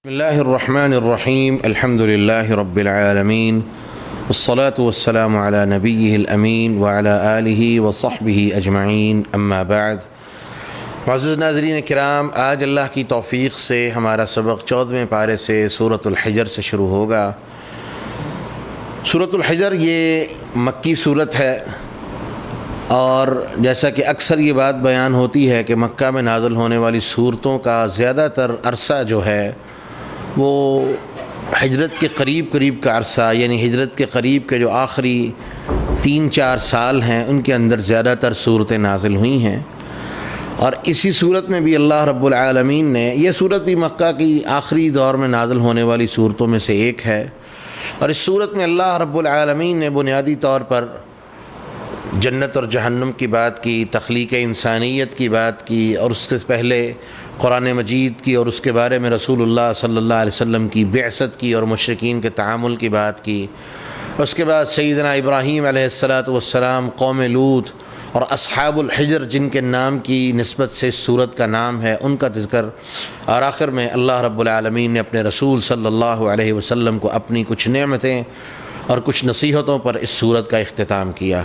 بسم اللہ الرحمن الرحیم الحمد للہ رب العالمین والصلاة والسلام علی نبیہ الامین وعلی آلہ وصحبہ اجمعین اما بعد۔ معزز ناظرین کرام، آج اللہ کی توفیق سے ہمارا سبق 14ویں پارے سے سورۃ الحجر سے شروع ہوگا۔ سورۃ الحجر یہ مکی صورت ہے، اور جیسا کہ اکثر یہ بات بیان ہوتی ہے کہ مکہ میں نازل ہونے والی صورتوں کا زیادہ تر عرصہ جو ہے وہ ہجرت کے قریب کا عرصہ، یعنی ہجرت کے قریب کے جو آخری 3-4 سال ہیں ان کے اندر زیادہ تر صورتیں نازل ہوئی ہیں۔ اور اسی صورت میں بھی اللہ رب العالمین نے، یہ صورت بھی مکہ کی آخری دور میں نازل ہونے والی صورتوں میں سے ایک ہے، اور اس صورت میں اللہ رب العالمین نے بنیادی طور پر جنت اور جہنم کی بات کی، تخلیق انسانیت کی بات کی، اور اس سے پہلے قرآن مجید کی، اور اس کے بارے میں رسول اللہ صلی اللہ علیہ وسلم کی بعثت کی اور مشرکین کے تعامل کی بات کی۔ اس کے بعد سیدنا ابراہیم علیہ السلام، قوم لوط اور اصحاب الحجر جن کے نام کی نسبت سے اس صورت کا نام ہے، ان کا تذکر، اور آخر میں اللہ رب العالمین نے اپنے رسول صلی اللہ علیہ وسلم کو اپنی کچھ نعمتیں اور کچھ نصیحتوں پر اس صورت کا اختتام کیا۔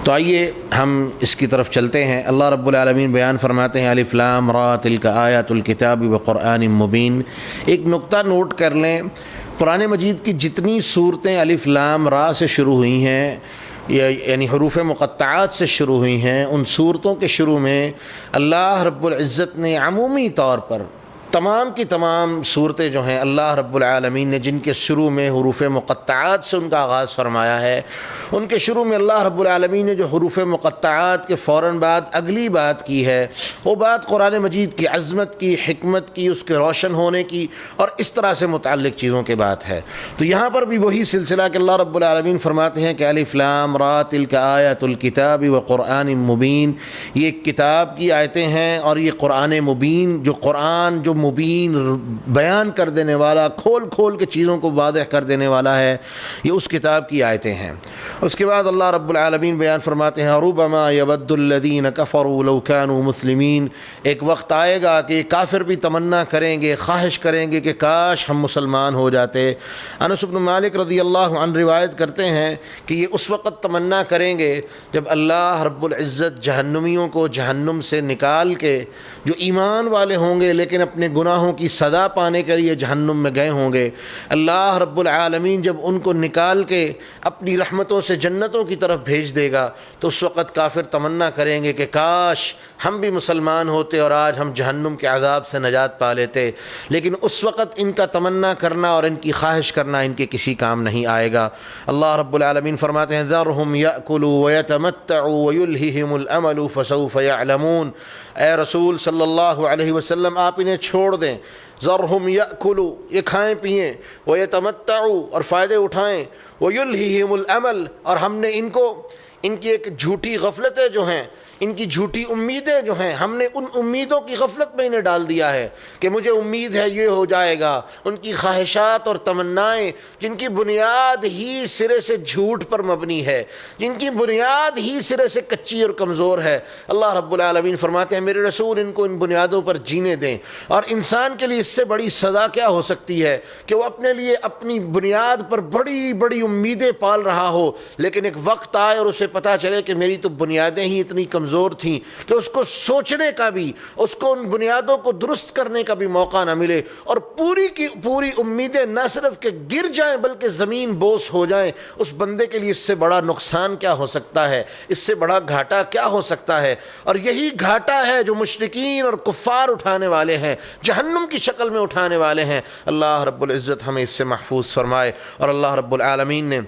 تو آئیے ہم اس کی طرف چلتے ہیں۔ اللہ رب العالمین بیان فرماتے ہیں الف لام را تلک آیات الکتاب وقرآن مبین۔ ایک نقطہ نوٹ کر لیں، قرآن مجید کی جتنی صورتیں الف لام را سے شروع ہوئی ہیں، یعنی حروف مقطعات سے شروع ہوئی ہیں، ان صورتوں کے شروع میں اللہ رب العزت نے عمومی طور پر تمام کی تمام صورتیں جو ہیں اللہ رب العالمین نے جن کے شروع میں حروف مقطعات سے ان کا آغاز فرمایا ہے، ان کے شروع میں اللہ رب العالمین نے جو حروف مقطعات کے فوراً بعد اگلی بات کی ہے، وہ بات قرآن مجید کی عظمت کی، حکمت کی، اس کے روشن ہونے کی اور اس طرح سے متعلق چیزوں کے بات ہے۔ تو یہاں پر بھی وہی سلسلہ کہ اللہ رب العالمین فرماتے ہیں کہ الف لام را تلک آیات الکتاب وقرآن مبین، یہ کتاب کی آیتیں ہیں اور یہ قرآن مبین، جو قرآن جو مبین بیان کر دینے والا، کھول کے چیزوں کو واضح کر دینے والا ہے، یہ اس کتاب کی آیتیں ہیں۔ اس کے بعد اللہ رب العالمین بیان فرماتے ہیں ربما یود الذین کفروا لو کانوا مسلمین، ایک وقت آئے گا کہ کافر بھی تمنا کریں گے، خواہش کریں گے کہ کاش ہم مسلمان ہو جاتے۔ انس بن مالک رضی اللہ عنہ روایت کرتے ہیں کہ یہ اس وقت تمنا کریں گے جب اللہ رب العزت جہنمیوں کو جہنم سے نکال کے، جو ایمان والے ہوں گے لیکن اپنے گناہوں کی سزا پانے کے لیے جہنم میں گئے ہوں گے، اللہ رب العالمین جب ان کو نکال کے اپنی رحمتوں سے جنتوں کی طرف بھیج دے گا تو اس وقت کافر تمنا کریں گے کہ کاش ہم بھی مسلمان ہوتے اور آج ہم جہنم کے عذاب سے نجات پا لیتے۔ لیکن اس وقت ان کا تمنا کرنا اور ان کی خواہش کرنا ان کے کسی کام نہیں آئے گا۔ اللہ رب العالمین فرماتے ہیں ذرہم یأکلوا ویتمتعوا ویلہہم الامل فسوف یعلمون، اے رسول صلی اللہ علیہ وسلم آپ انہیں چھوڑ دیں، ذرہم یأکلوا، یہ کھائیں پئیں، ویتمتعوا اور فائدے اٹھائیں، ویلہہم الامل اور ہم نے ان کو، ان کی ایک جھوٹی غفلتیں جو ہیں، ان کی جھوٹی امیدیں جو ہیں، ہم نے ان امیدوں کی غفلت میں انہیں ڈال دیا ہے کہ مجھے امید ہے یہ ہو جائے گا۔ ان کی خواہشات اور تمنائیں جن کی بنیاد ہی سرے سے جھوٹ پر مبنی ہے، جن کی بنیاد ہی سرے سے کچی اور کمزور ہے، اللہ رب العالمین فرماتے ہیں میرے رسول ان کو ان بنیادوں پر جینے دیں۔ اور انسان کے لیے اس سے بڑی سزا کیا ہو سکتی ہے کہ وہ اپنے لیے اپنی بنیاد پر بڑی بڑی امیدیں پال رہا ہو، لیکن ایک وقت آئے اور اسے پتہ چلے کہ میری تو بنیادیں ہی اتنی کمزور تھیں کہ اس کو سوچنے کا بھی، اس کو ان بنیادوں کو درست کرنے کا بھی موقع نہ ملے، اور پوری کی پوری امیدیں نہ صرف کہ گر جائیں بلکہ زمین بوس ہو جائیں۔ اس بندے کے لیے اس سے بڑا نقصان کیا ہو سکتا ہے، اس سے بڑا گھاٹا کیا ہو سکتا ہے؟ اور یہی گھاٹا ہے جو مشرکین اور کفار اٹھانے والے ہیں، جہنم کی شکل میں اٹھانے والے ہیں۔ اللہ رب العزت ہمیں اس سے محفوظ فرمائے۔ اور اللہ رب العالمین نے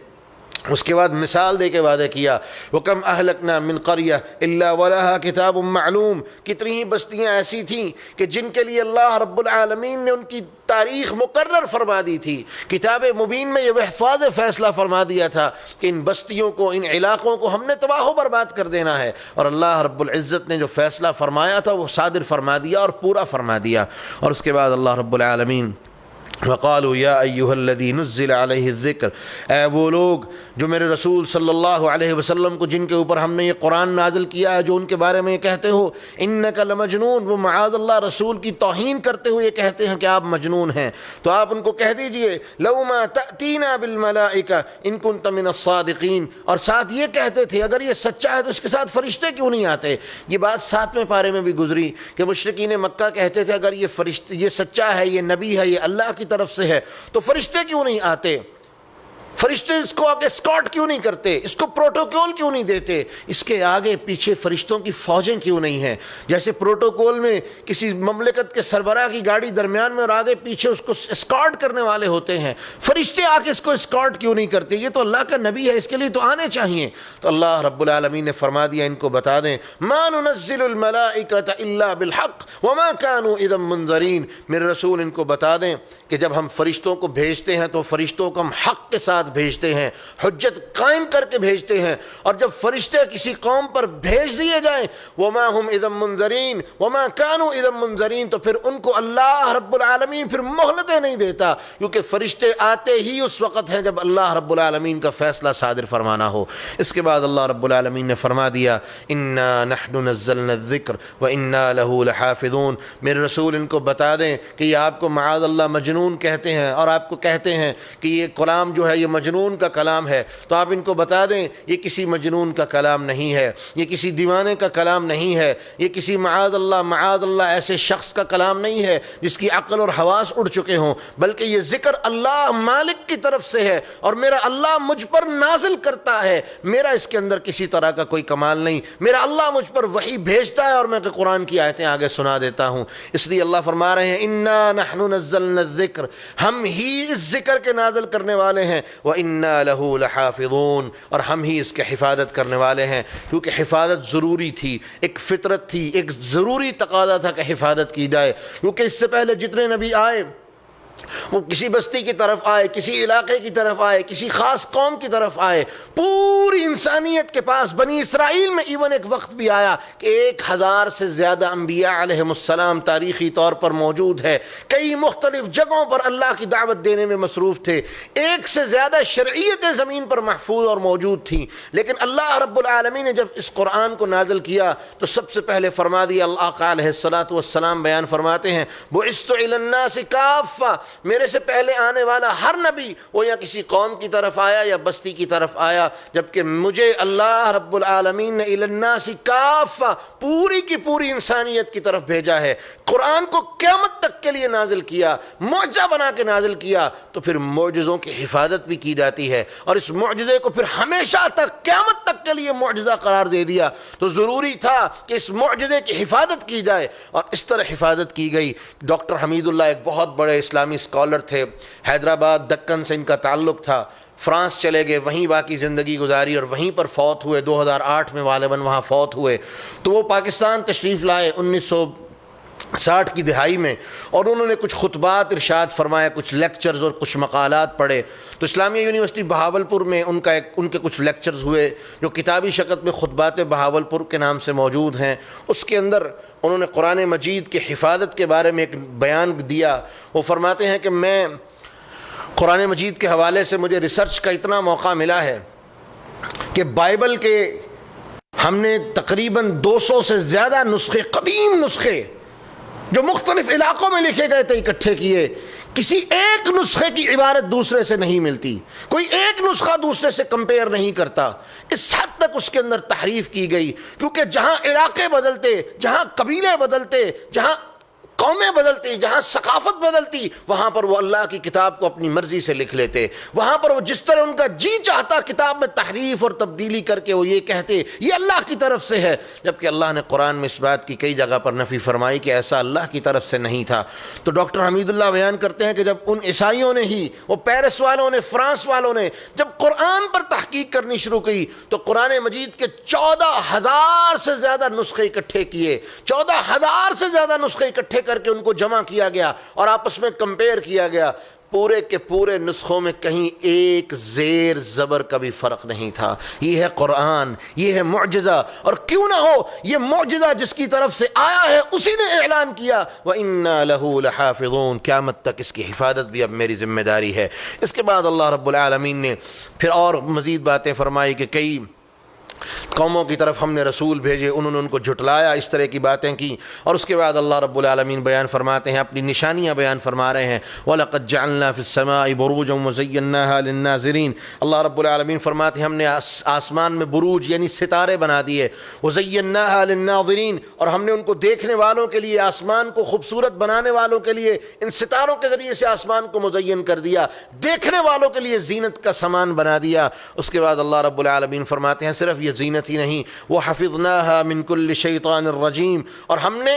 اس کے بعد مثال دے کے وعدہ کیا وَكَمْ أَهْلَكْنَا مِنْ قَرْيَةٍ إِلَّا وَلَهَا كِتَابٌ مَعْلُوم، کتنی ہی بستیاں ایسی تھیں کہ جن کے لیے اللہ رب العالمین نے ان کی تاریخ مقرر فرما دی تھی، کتاب مبین میں یہ محفوظ فیصلہ فرما دیا تھا کہ ان بستیوں کو، ان علاقوں کو ہم نے تباہ و برباد کر دینا ہے، اور اللہ رب العزت نے جو فیصلہ فرمایا تھا وہ صادر فرما دیا اور پورا فرما دیا۔ اور اس کے بعد اللہ رب العالمین وقالوا یا ایھا الذی نزل علیہ الذکر، اے وہ لوگ جو میرے رسول صلی اللہ علیہ وسلم کو جن کے اوپر ہم نے یہ قرآن نازل کیا ہے، جو ان کے بارے میں یہ کہتے ہو انک لمجنون، وہ معاذ اللہ رسول کی توہین کرتے ہوئے یہ کہتے ہیں کہ آپ مجنون ہیں، تو آپ ان کو کہہ دیجئے لو ما تأتینا بالملائکہ ان کنت من الصادقین، اور ساتھ یہ کہتے تھے اگر یہ سچا ہے تو اس کے ساتھ فرشتے کیوں نہیں آتے۔ یہ بات 7ویں پارے میں بھی گزری کہ مشرکین مکہ کہتے تھے اگر یہ فرشتے، یہ سچا ہے، یہ نبی ہے، یہ اللہ کی طرف سے ہے تو فرشتے کیوں نہیں آتے، فرشتے اس کو آگے اسکاٹ کیوں نہیں کرتے، اس کو پروٹوکول کیوں نہیں دیتے، اس کے آگے پیچھے فرشتوں کی فوجیں کیوں نہیں ہیں؟ جیسے پروٹوکول میں کسی مملکت کے سربراہ کی گاڑی درمیان میں اور آگے پیچھے اس کو اسکاٹ کرنے والے ہوتے ہیں، فرشتے آ کے اس کو اسکاٹ کیوں نہیں کرتے؟ یہ تو اللہ کا نبی ہے، اس کے لیے تو آنے چاہیے۔ تو اللہ رب العالمین نے فرما دیا ان کو بتا دیں ما ننزل الملائکۃ الا بالحق وما كانوا اذا منذرین، میرے رسول ان کو بتا دیں کہ جب ہم فرشتوں کو بھیجتے ہیں تو فرشتوں کو ہم حق کے ساتھ بھیجتے ہیں، حجت قائم کر کے بھیجتے ہیں، اور جب فرشتے کسی قوم پر بھیج دیے جائیں وما هم اذا منذرین وما كانوا اذا منذرین، تو پھر ان کو اللہ رب العالمین پھر مہلتیں نہیں دیتا، کیونکہ فرشتے آتے ہی اس وقت ہیں جب اللہ رب العالمین کا فیصلہ صادر فرمانا ہو۔ اس کے بعد اللہ رب العالمین نے فرما دیا انا نحن نزلنا الذکر وانا له لحافظون، میرے رسول ان کو بتا دیں کہ یہ آپ کو معاذ اللہ مجنون کہتے ہیں اور آپ کو کہتے ہیں کہ یہ کلام جو ہے یہ مجنون کا کلام ہے، تو آپ ان کو بتا دیں یہ کسی مجنون کا کلام نہیں ہے، یہ کسی دیوانے کا کلام نہیں ہے، یہ کسی معاذ اللہ ایسے شخص کا کلام نہیں ہے جس کی عقل اور حواس اڑ چکے ہوں، بلکہ یہ ذکر اللہ مالک کی طرف سے ہے اور میرا اللہ مجھ پر نازل کرتا ہے، میرا اس کے اندر کسی طرح کا کوئی کمال نہیں، میرا اللہ مجھ پر وحی بھیجتا ہے اور میں قرآن کی آیتیں آگے سنا دیتا ہوں۔ اس لیے اللہ فرما رہے ہیں انا نحن نزلنا الذکر، ہم ہی اس ذکر کے نازل کرنے والے ہیں، وَإِنَّا لَهُ لَحَافِظُونَ، اور ہم ہی اس کے حفاظت کرنے والے ہیں، کیونکہ حفاظت ضروری تھی، ایک فطرت تھی، ایک ضروری تقاضا تھا کہ حفاظت کی جائے، کیونکہ اس سے پہلے جتنے نبی آئے وہ کسی بستی کی طرف آئے، کسی علاقے کی طرف آئے، کسی خاص قوم کی طرف آئے، پوری انسانیت کے پاس بنی اسرائیل میں ایون ایک وقت بھی آیا کہ 1000 سے زیادہ انبیاء علیہ السلام تاریخی طور پر موجود ہے، کئی مختلف جگہوں پر اللہ کی دعوت دینے میں مصروف تھے، 1 سے زیادہ شرعیتیں زمین پر محفوظ اور موجود تھیں، لیکن اللہ رب العالمین نے جب اس قرآن کو نازل کیا تو سب سے پہلے فرما دیا، اللہ علیہ السلام بیان فرماتے ہیں بعثت الی الناس کافہ، میرے سے پہلے آنے والا ہر نبی وہ یا کسی قوم کی طرف آیا یا بستی کی طرف آیا، جبکہ مجھے اللہ رب العالمین نے الی الناس کافہ پوری کی پوری انسانیت کی طرف بھیجا ہے، قرآن کو قیامت تک کے لیے نازل کیا، معجزہ بنا کے نازل کیا، تو پھر معجزوں کی حفاظت بھی کی جاتی ہے، اور اس معجزے کو پھر ہمیشہ تک قیامت تک کے لیے معجزہ قرار دے دیا، تو ضروری تھا کہ اس معجزے کی حفاظت کی جائے، اور اس طرح حفاظت کی گئی۔ ڈاکٹر حمید اللہ ایک بہت بڑے اسلامی اسکالر تھے، حیدرآباد دکن سے ان کا تعلق تھا، فرانس چلے گئے، وہیں باقی زندگی گزاری اور وہیں پر فوت ہوئے، 2008 میں غالباً وہاں فوت ہوئے، تو وہ پاکستان تشریف لائے 1960 کی دہائی میں، اور انہوں نے کچھ خطبات ارشاد فرمایا، کچھ لیکچرز اور کچھ مقالات پڑھے، تو اسلامیہ یونیورسٹی بہاولپور میں ان کے کچھ لیکچرز ہوئے جو کتابی شکل میں خطبات بہاولپور کے نام سے موجود ہیں، اس کے اندر انہوں نے قرآن مجید کی حفاظت کے بارے میں ایک بیان دیا۔ وہ فرماتے ہیں کہ میں قرآن مجید کے حوالے سے مجھے ریسرچ کا اتنا موقع ملا ہے کہ بائبل کے ہم نے تقریباً 200 سے زیادہ نسخے، قدیم نسخے جو مختلف علاقوں میں لکھے گئے تھے، اکٹھے کیے، کسی ایک نسخے کی عبارت دوسرے سے نہیں ملتی، کوئی ایک نسخہ دوسرے سے کمپیئر نہیں کرتا، اس حد تک اس کے اندر تحریف کی گئی، کیونکہ جہاں علاقے بدلتے، جہاں قبیلے بدلتے، جہاں قومیں بدلتی، جہاں ثقافت بدلتی، وہاں پر وہ اللہ کی کتاب کو اپنی مرضی سے لکھ لیتے، وہاں پر وہ جس طرح ان کا جی چاہتا کتاب میں تحریف اور تبدیلی کر کے وہ یہ کہتے یہ اللہ کی طرف سے ہے، جبکہ اللہ نے قرآن میں اس بات کی کئی جگہ پر نفی فرمائی کہ ایسا اللہ کی طرف سے نہیں تھا۔ تو ڈاکٹر حمید اللہ بیان کرتے ہیں کہ جب ان عیسائیوں نے ہی، وہ پیرس والوں نے، فرانس والوں نے جب قرآن پر تحقیق کرنی شروع کی تو قرآن مجید کے 14,000 سے زیادہ نسخے اکٹھے کیے، 14,000 سے زیادہ نسخے اکٹھے کر کے ان کو جمع کیا گیا اور آپس میں کمپیئر کیا گیا۔ پورے کے پورے نسخوں میں کہیں ایک زیر زبر کا بھی فرق نہیں تھا۔ یہ ہے قرآن، یہ ہے معجزہ، اور کیوں نہ ہو یہ معجزہ جس کی طرف سے آیا ہے اسی نے اعلان کیا وَإِنَّا لَهُ لَحَافِظُونَ، قیامت تک اس کی حفاظت بھی اب میری ذمہ داری ہے۔ اس کے بعد اللہ رب العالمین نے پھر اور مزید باتیں فرمائی کہ کئی قوموں کی طرف ہم نے رسول بھیجے، انہوں نے ان کو جھٹلایا، اس طرح کی باتیں کی، اور اس کے بعد اللہ رب العالمین بیان فرماتے ہیں، اپنی نشانیاں بیان فرما رہے ہیں وَلَقَدْ جَعَلْنَا فِي السَّمَاءِ بُرُوجًا وَزَيَّنَّاهَا لِلنَّاظِرِينَ۔ اللہ رب العالمین فرماتے ہیں ہم نے آسمان میں بروج یعنی ستارے بنا دیے، وَزَيَّنَّاهَا لِلنَّاظِرِينَ، اور ہم نے ان کو دیکھنے والوں کے لیے، آسمان کو خوبصورت بنانے والوں کے لیے ان ستاروں کے ذریعے سے آسمان کو مزین کر دیا، دیکھنے والوں کے لیے زینت کا سامان بنا دیا۔ اس کے بعد اللہ رب العالمین فرماتے ہیں صرف یہ زینت ہی نہیں، وَحَفِظْنَاهَا مِن كُلِّ شَيْطَانٍ رَجِيمٍ، اور ہم نے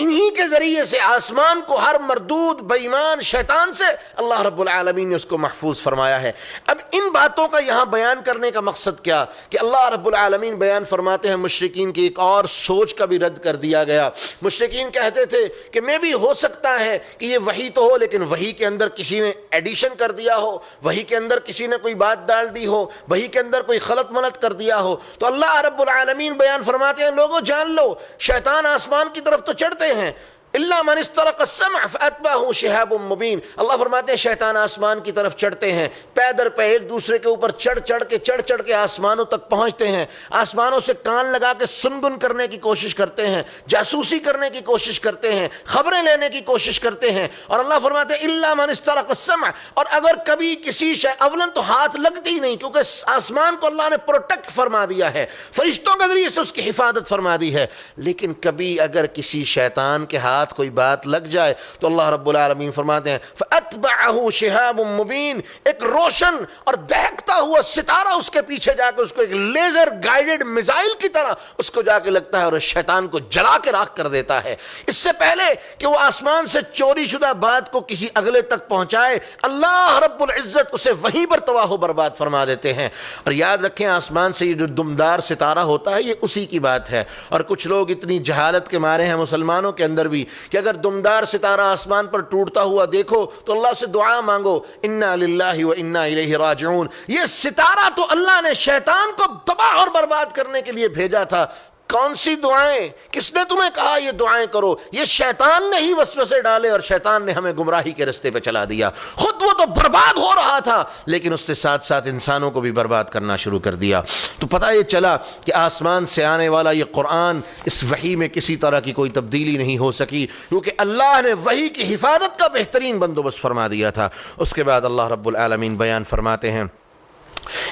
انہی کے ذریعے سے آسمان کو ہر مردود بے ایمان شیطان سے اللہ رب العالمین نے اس کو محفوظ فرمایا ہے۔ اب ان باتوں کا یہاں بیان کرنے کا مقصد کیا کہ اللہ رب العالمین بیان فرماتے ہیں مشرکین کی ایک اور سوچ کا بھی رد کر دیا گیا۔ مشرکین کہتے تھے کہ میں بھی ہو سکتا ہے کہ یہ وحی تو ہو لیکن وحی کے اندر کسی نے ایڈیشن کر دیا ہو، وحی کے اندر کسی نے کوئی بات ڈال دی ہو، وحی کے اندر کوئی خلط ملط کر دیا ہو۔ تو اللہ رب العالمین بیان فرماتے ہیں لوگوں جان لو شیطان آسمان کی طرف تو چڑھتے ہیں، إِلَّا مَنِ اسْتَرَقَ السَّمْعَ فَأَتْبَعَهُ شِهَابٌ مُّبِينٌ، اللہ فرماتے ہیں شیطان آسمان کی طرف چڑھتے ہیں، پے در پہ ایک دوسرے کے اوپر چڑھ چڑھ کے آسمانوں تک پہنچتے ہیں، آسمانوں سے کان لگا کے سنگن کرنے کی کوشش کرتے ہیں، جاسوسی کرنے کی کوشش کرتے ہیں، خبریں لینے کی کوشش کرتے ہیں۔ اور اللہ فرماتے ہیں إِلَّا مَنِ اسْتَرَقَ السَّمْعَ، اور اگر کبھی کسی اولن تو ہاتھ لگتی ہی نہیں، کیونکہ آسمان کو اللہ نے پروٹیکٹ فرما دیا ہے، فرشتوں کے ذریعے سے اس کی حفاظت فرما دی ہے، لیکن کبھی اگر کسی شیطان کے ہاتھ کوئی بات لگ جائے تو اللہ رب العالمین فرماتے ہیں فَأَتْبَعَهُ شِهَابٌ مُّبِينٌ، ایک روشن اور دہکتا ہوا ستارہ اس کے پیچھے جا کے اس کو ایک لیزر گائیڈڈ میزائل کی طرح اس کو جا کے لگتا ہے اور شیطان کو جلا کے راکھ کر دیتا ہے۔ اس سے پہلے کہ وہ آسمان سے چوری شدہ بات کو کسی اگلے تک پہنچائے اللہ رب العزت اسے وہیں پر تباہ و برباد فرما دیتے ہیں۔ اور یاد رکھیں آسمان سے یہ جو دمدار ستارہ ہوتا ہے یہ اسی کی بات ہے، اور کچھ لوگ اتنی جہالت کے مارے ہیں مسلمانوں کے اندر بھی کہ اگر دمدار ستارہ آسمان پر ٹوٹتا ہوا دیکھو تو اللہ سے دعا مانگو انا للہ و انا الیہ راجعون، یہ ستارہ تو اللہ نے شیطان کو تباہ اور برباد کرنے کے لیے بھیجا تھا۔ کون سی دعائیں؟ کس نے تمہیں کہا یہ دعائیں کرو؟ یہ شیطان نے ہی وسوسے ڈالے اور شیطان نے ہمیں گمراہی کے رستے پہ چلا دیا۔ خود وہ تو برباد ہو رہا تھا لیکن اس سے ساتھ ساتھ انسانوں کو بھی برباد کرنا شروع کر دیا۔ تو پتہ یہ چلا کہ آسمان سے آنے والا یہ قرآن، اس وحی میں کسی طرح کی کوئی تبدیلی نہیں ہو سکی کیونکہ اللہ نے وحی کی حفاظت کا بہترین بندوبست فرما دیا تھا۔ اس کے بعد اللہ رب العالمین بیان فرماتے ہیں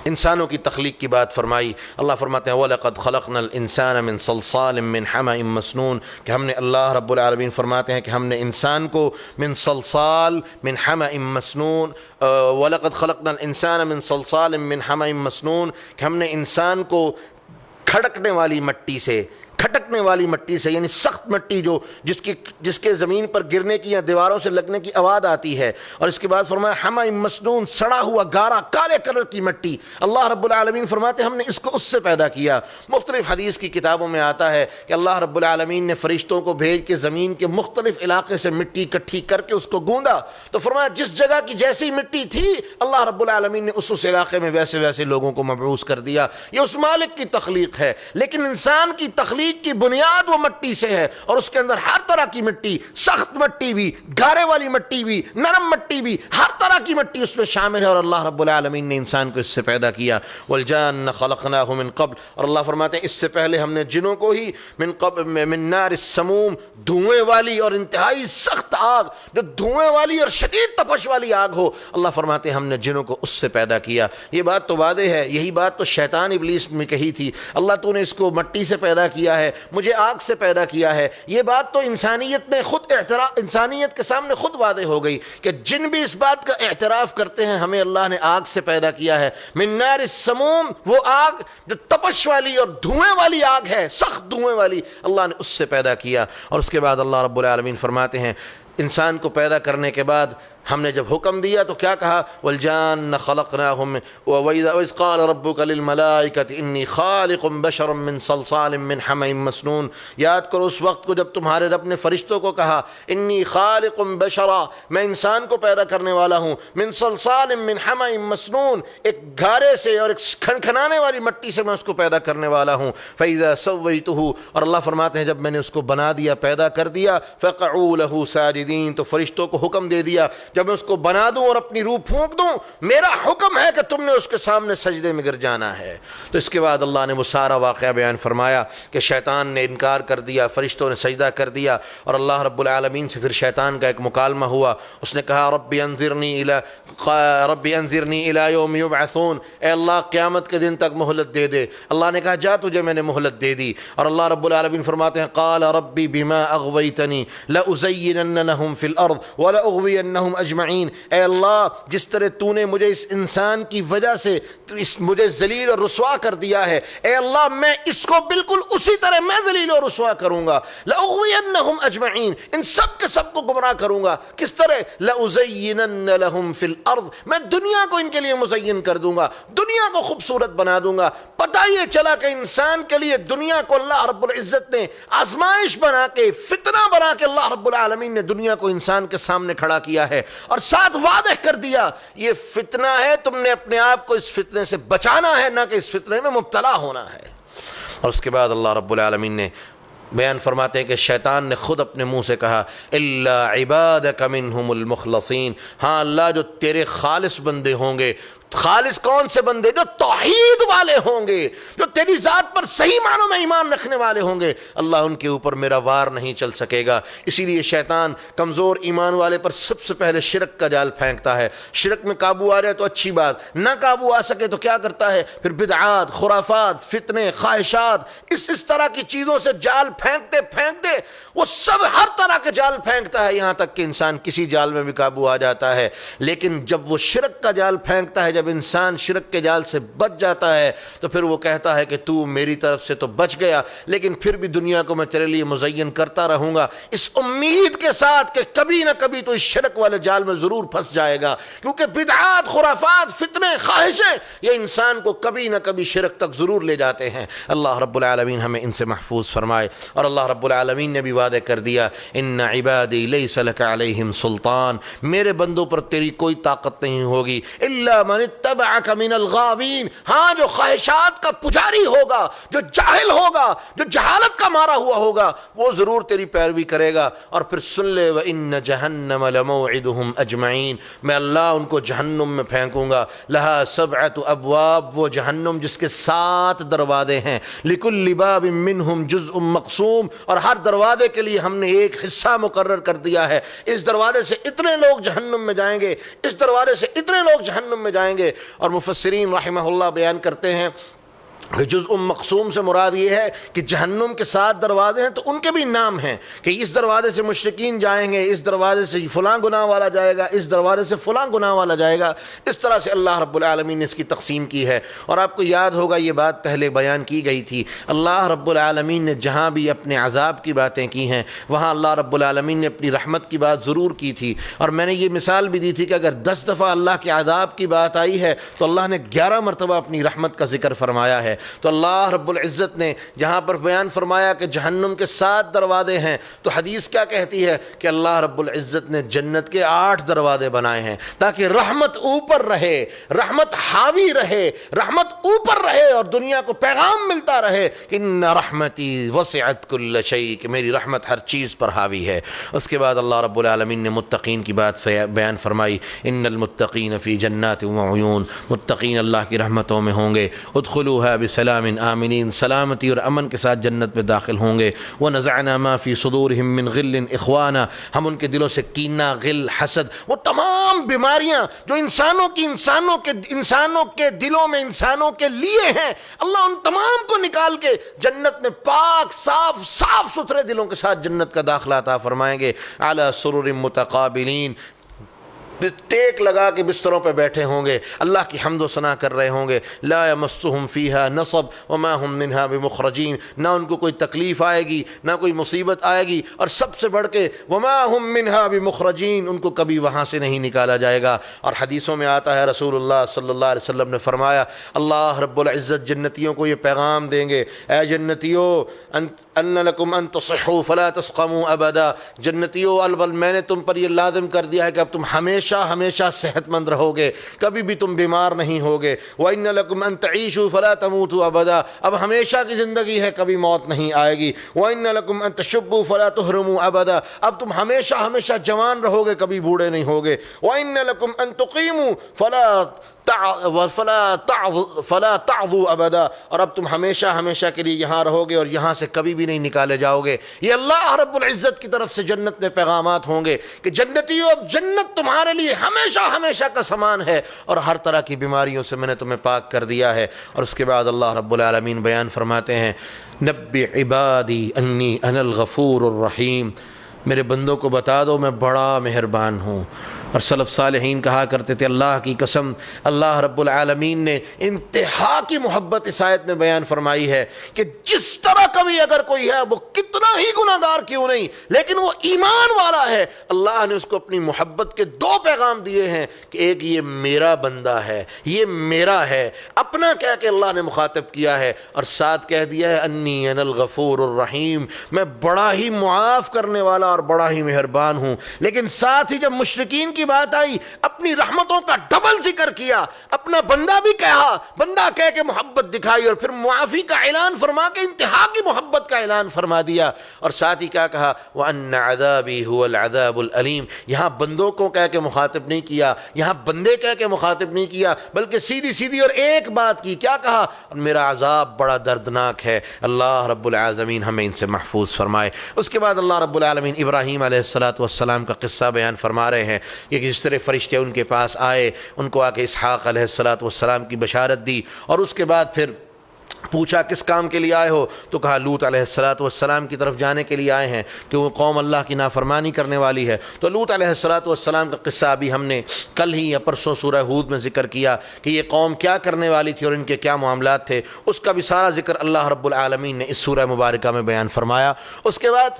انسانوں کی تخلیق کی بات فرمائی۔ اللہ فرماتے ہیں وَلَقَدْ خَلَقْنَا الْإِنسَانَ مِنْ صَلْصَالٍ مِّنْ حَمَإٍ مَّسْنُونٍ، کہ ہم نے، اللہ رب العالمین فرماتے ہیں کہ ہم نے انسان کو من صلصال من حمأ مسنون، وَلَقَدْ خَلَقْنَا الْإِنسَانَ مِنْ صَلْصَالٍ مِّنْ حَمَإٍ مَّسْنُونٍ، کہ ہم نے انسان کو کھڑکنے والی مٹی سے، کھٹکنے والی مٹی سے، یعنی سخت مٹی جو جس کے زمین پر گرنے کی یا دیواروں سے لگنے کی آواز آتی ہے، اور اس کے بعد فرمایا حمأ مسنون، سڑا ہوا گارا کالے کلر کی مٹی، اللہ رب العالمین فرماتے ہیں ہم نے اس کو اس سے پیدا کیا۔ مختلف حدیث کی کتابوں میں آتا ہے کہ اللہ رب العالمین نے فرشتوں کو بھیج کے زمین کے مختلف علاقے سے مٹی اکٹھی کر کے اس کو گوندا، تو فرمایا جس جگہ کی جیسی مٹی تھی اللہ رب العالمین نے اس علاقے میں ویسے ویسے لوگوں کو مبعوث کر دیا۔ یہ اس مالک کی تخلیق ہے، لیکن انسان کی تخلیق کی بنیاد وہ مٹی سے ہے، اور اس کے اندر ہر طرح کی مٹی، سخت مٹی بھی، گارے والی مٹی بھی، نرم مٹی بھی، ہر طرح کی مٹی اس میں شامل ہے، اور اللہ رب العالمین نے انسان کو اس سے پیدا کیا۔ والجان خلقناہ من قبل، اور اللہ فرماتے ہیں اس سے پہلے ہم نے جنوں کو ہی من قبل من نار السموم، دھوئیں والی اور انتہائی سخت آگ، جو دھوئیں والی اور شدید تپش والی آگ ہو، اللہ فرماتے ہیں ہم نے جنوں کو اس سے پیدا کیا۔ یہ بات تو واضح ہے، یہی بات تو شیطان ابلیس میں کہی تھی، اللہ تو نے اس کو مٹی سے پیدا کیا ہے، مجھے آگ سے پیدا کیا ہے۔ یہ بات تو انسانیت نے خود انسانیت کے سامنے خود واضح ہو گئی کہ جن بھی اس بات کا اعتراف کرتے ہیں ہمیں اللہ نے آگ سے پیدا کیا ہے، من نار السموم، وہ آگ جو تپش والی اور دھوئیں والی آگ ہے، سخت دھوئیں والی، اللہ نے اس سے پیدا کیا۔ اور اس کے بعد اللہ رب العالمین فرماتے ہیں انسان کو پیدا کرنے کے بعد ہم نے جب حکم دیا تو کیا کہا؟ والجان خلقناهم وإذ قال ربك للملائكة إني خالق بشرا من صلصال من حمإ مسنون. یاد کرو اس وقت کو جب تمہارے رب نے فرشتوں کو کہا انی خالق بشرا، میں انسان کو پیدا کرنے والا ہوں، من صلصال من حمإ مسنون، ایک گھارے سے اور ایک کھنکھنانے والی مٹی سے میں اس کو پیدا کرنے والا ہوں. فإذا سويته، اور اللہ فرماتے ہیں جب میں نے اس کو بنا دیا، پیدا کر دیا، فقعوا له ساجدین، تو فرشتوں کو حکم دے دیا جب میں اس کو بنا دوں اور اپنی روح پھونک دوں، میرا حکم ہے کہ تم نے اس کے سامنے سجدے میں گر جانا ہے. تو اس کے بعد اللہ نے وہ سارا واقعہ بیان فرمایا کہ شیطان نے انکار کر دیا، فرشتوں نے سجدہ کر دیا، اور اللہ رب العالمین سے پھر شیطان کا ایک مکالمہ ہوا. اس نے کہا رب انظرنی الی یوم یبعثون، اے اللہ قیامت کے دن تک مہلت دے دے. اللہ نے کہا جا تجھے میں نے مہلت دے دی. اور اللہ رب العالمین فرماتے ہیں قال ربی بما اغویتنی لأزینن لهم فی الارض ولأغوینہم اجمعین، اے اللہ جس طرح تو نے مجھے اس انسان کی وجہ سے مجھے ذلیل اور رسوا کر دیا ہے، اے اللہ میں اس کو بالکل اسی طرح میں ذلیل اور رسوا کروں گا. لأغوینہم اجمعین، ان سب کے سب کو گمراہ کروں گا. کس طرح؟ لأزینن لهم فی الارض، میں دنیا کو ان کے لیے مزین کر دوں گا، دنیا کو خوبصورت بنا دوں گا. پتہ یہ چلا کہ انسان کے لیے دنیا کو اللہ رب العزت نے آزمائش بنا کے، فتنہ بنا کے اللہ رب العالمین نے دنیا کو انسان کے سامنے کھڑا کیا ہے، اور ساتھ واضح کر دیا یہ فتنہ ہے، تم نے اپنے آپ کو اس فتنے سے بچانا ہے، نہ کہ اس فتنے میں مبتلا ہونا ہے. اور اس کے بعد اللہ رب العالمین نے بیان فرماتے ہیں کہ شیطان نے خود اپنے منہ سے کہا الا عبادک منہم المخلصین، ہاں اللہ جو تیرے خالص بندے ہوں گے. خالص کون سے بندے؟ جو توحید والے ہوں گے، جو تیری ذات پر صحیح معنوں میں ایمان رکھنے والے ہوں گے، اللہ ان کے اوپر میرا وار نہیں چل سکے گا. اسی لیے شیطان کمزور ایمان والے پر سب سے پہلے شرک کا جال پھینکتا ہے. شرک میں قابو آ جائے تو اچھی بات، نہ قابو آ سکے تو کیا کرتا ہے؟ پھر بدعات، خرافات، فتنے، خواہشات، اس طرح کی چیزوں سے جال پھینکتے پھینکتے وہ سب ہر طرح کے جال پھینکتا ہے، یہاں تک کہ انسان کسی جال میں بھی قابو آ جاتا ہے. لیکن جب وہ شرک کا جال پھینکتا ہے، جب انسان شرک کے جال سے بچ جاتا ہے تو پھر وہ کہتا ہے کہ تو میری طرف سے تو بچ گیا، لیکن پھر بھی دنیا کو میں تیرے لیے مزین کرتا رہوں گا، اس امید کے ساتھ کہ کبھی نہ کبھی تو اس شرک والے جال میں ضرور پھنس جائے گا. کیونکہ بدعات، خرافات، فتنے، خواہشیں یہ انسان کو کبھی نہ کبھی شرک تک ضرور لے جاتے ہیں. اللہ رب العالمین ہمیں ان سے محفوظ فرمائے. اور اللہ رب العالمین نے بھی وعدہ کر دیا ان عبادی لیس لک علیہم سلطان، میرے بندوں پر تیری کوئی طاقت نہیں ہوگی، الا من اتبعک من الغاوین، ہاں جو خواہشات کا پجاری ہوگا، جو جاہل ہوگا، جو جہالت کا مارا ہوا ہوگا، وہ ضرور تیری پیروی کرے گا. اور پھر سن لے وَإِنَّ جَهَنَّمَ لَمَوْعِدُهُمْ أَجْمَعِينَ، میں اللہ ان کو جہنم میں پھینکوں گا. لہا سبعۃ ابواب، وہ جہنم جس کے 7 دروازے ہیں. لِكُلِّ بَابٍ مِّنْهُمْ جُزْءٌ مَقْسُوم، اور ہر دروازے کے لیے ہم نے ایک حصہ مقرر کر دیا ہے. اس دروازے سے اتنے لوگ جہنم میں جائیں گے، اس دروازے سے اتنے لوگ جہنم میں جائیں گے. اور مفسرین رحمہ اللہ بیان کرتے ہیں کہ جزء مقسوم سے مراد یہ ہے کہ جہنم کے 7 دروازے ہیں تو ان کے بھی نام ہیں کہ اس دروازے سے مشرکین جائیں گے، اس دروازے سے فلاں گناہ والا جائے گا، اس دروازے سے فلاں گناہ والا جائے گا. اس طرح سے اللہ رب العالمین نے اس کی تقسیم کی ہے. اور آپ کو یاد ہوگا یہ بات پہلے بیان کی گئی تھی، اللہ رب العالمین نے جہاں بھی اپنے عذاب کی باتیں کی ہیں وہاں اللہ رب العالمین نے اپنی رحمت کی بات ضرور کی تھی. اور میں نے یہ مثال بھی دی تھی کہ اگر 10 دفعہ اللہ کے عذاب کی بات آئی ہے تو اللہ نے 11 مرتبہ اپنی رحمت کا ذکر فرمایا ہے. تو اللہ رب العزت نے جہاں پر بیان فرمایا کہ جہنم کے 7 دروازے ہیں تو حدیث کیا کہتی ہے کہ اللہ رب العزت نے جنت کے 8 دروازے بنائے ہیں تاکہ رحمت اوپر رہے، رحمت حاوی رہے، رحمت اوپر رہے اور دنیا کو پیغام ملتا رہے کہ ان رحمتی وسعت کل شیء، کہ میری رحمت ہر چیز پر حاوی ہے. اس کے بعد اللہ رب العالمین نے متقین کی بات بیان فرمائی، ان المتقین فی جنات وعیون، متقین اللہ کی رحمتوں میں ہوں گے. ادخلوها بسلام آمنین، سلامتی اور امن کے ساتھ جنت میں داخل ہوں گے. وَنَزَعْنَا مَا فِي صُدُورِهِم مِّن غِلٍّ إِخْوَانًا، ہم ان کے دلوں سے کینہ، غل، حسد، وہ تمام بیماریاں جو انسانوں کے دلوں میں انسانوں کے لیے ہیں، اللہ ان تمام کو نکال کے جنت میں پاک صاف ستھرے دلوں کے ساتھ جنت کا داخلہ عطا فرمائیں گے. عَلَى سُرُرٍ مُتَقَابِلِينَ، ٹیک لگا کے بستروں پہ بیٹھے ہوں گے، اللہ کی حمد و ثنا کر رہے ہوں گے۔ لا یمسہم فیہا نصب وما ہم منہا بمخرجین، نہ ان کو کوئی تکلیف آئے گی، نہ کوئی مصیبت آئے گی، اور سب سے بڑھ کے وما ہم منہا بمخرجین، ان کو کبھی وہاں سے نہیں نکالا جائے گا۔ اور حدیثوں میں آتا ہے رسول اللہ صلی اللہ علیہ وسلم نے فرمایا، اللہ رب العزت جنتیوں کو یہ پیغام دیں گے، اے جنتیوں ان لکم ان تصحوا فلا تسقموا ابدا، جنتیوں البل میں نے تم پر یہ لازم کر دیا ہے کہ اب تم ہمیشہ ہمیشہ صحت مند رہو گے، کبھی بھی تم بیمار نہیں ہوگے۔ وَإِنَّ لَكُمْ أَن تَعِيشُوا فَلَا تَمُوتُوا أَبَدًا، اب ہمیشہ کی زندگی ہے، کبھی موت نہیں آئے گی۔ وَإِنَّ لَكُمْ أَن تَشُبُّوا فَلَا تُحْرِمُوا أَبَدًا، اب تم ہمیشہ ہمیشہ جوان رہو گے، کبھی بوڑھے نہیں ہوگے۔ وَإِنَّ لَكُمْ أَن تُقِيمُوا فلا تعضوا ابدا، اور اب تم ہمیشہ ہمیشہ کے لیے یہاں رہو گے اور یہاں سے کبھی بھی نہیں نکالے جاؤ گے۔ یہ اللہ رب العزت کی طرف سے جنت میں پیغامات ہوں گے کہ جنتیوں اب جنت تمہارے لیے ہمیشہ ہمیشہ کا سامان ہے، اور ہر طرح کی بیماریوں سے میں نے تمہیں پاک کر دیا ہے۔ اور اس کے بعد اللہ رب العالمین بیان فرماتے ہیں، نبئ عبادی انی انا الغفور الرحیم، میرے بندوں کو بتا دو میں بڑا مہربان ہوں۔ اور سلف صالحین کہا کرتے تھے، اللہ کی قسم اللہ رب العالمین نے انتہا کی محبت اس آیت میں بیان فرمائی ہے کہ جس طرح کبھی اگر کوئی ہے، وہ کتنا ہی گناہگار کیوں نہیں، لیکن وہ ایمان والا ہے، اللہ نے اس کو اپنی محبت کے دو پیغام دیے ہیں کہ ایک یہ میرا بندہ ہے، یہ میرا ہے، اپنا کہہ کے اللہ نے مخاطب کیا ہے، اور ساتھ کہہ دیا ہے انی انا الغفور الرحیم، میں بڑا ہی معاف کرنے والا اور بڑا ہی مہربان ہوں۔ لیکن ساتھ ہی جب مشرکین کی بات آئی، اپنی رحمتوں کا ڈبل ذکر کیا، اپنا بندہ بھی کہا، بندہ کہہ کے محبت دکھائی، اور پھر معافی کا اعلان فرما کے انتہا کی محبت کا اعلان فرما دیا، اور ساتھ ہی کیا کہا، وَأَنَّ عَذَابِي هُوَ الْعَذَابُ الْأَلِيمُ، یہاں بندوں کو کہہ کے مخاطب نہیں کیا، یہاں بندے کہہ کے مخاطب نہیں کیا، بلکہ سیدھی سیدھی اور ایک بات کی، کیا کہا، میرا عذاب بڑا دردناک ہے۔ اللہ رب العالمین ہمیں ان سے محفوظ فرمائے۔ اس کے بعد اللہ رب العالمین ابراہیم علیہ السلام کا قصہ بیان فرما رہے ہیں کہ جس طرح فرشتے ان کے پاس آئے، ان کو آ کے اسحاق علیہ السلام کی بشارت دی، اور اس کے بعد پھر پوچھا کس کام کے لیے آئے ہو، تو کہا لوط علیہ السلام کی طرف جانے کے لیے آئے ہیں کہ وہ قوم اللہ کی نافرمانی کرنے والی ہے۔ تو لوط علیہ السلام کا قصہ ابھی ہم نے کل ہی یا پرسوں سورہ ہود میں ذکر کیا کہ یہ قوم کیا کرنے والی تھی اور ان کے کیا معاملات تھے، اس کا بھی سارا ذکر اللہ رب العالمین نے اس سورہ مبارکہ میں بیان فرمایا۔ اس کے بعد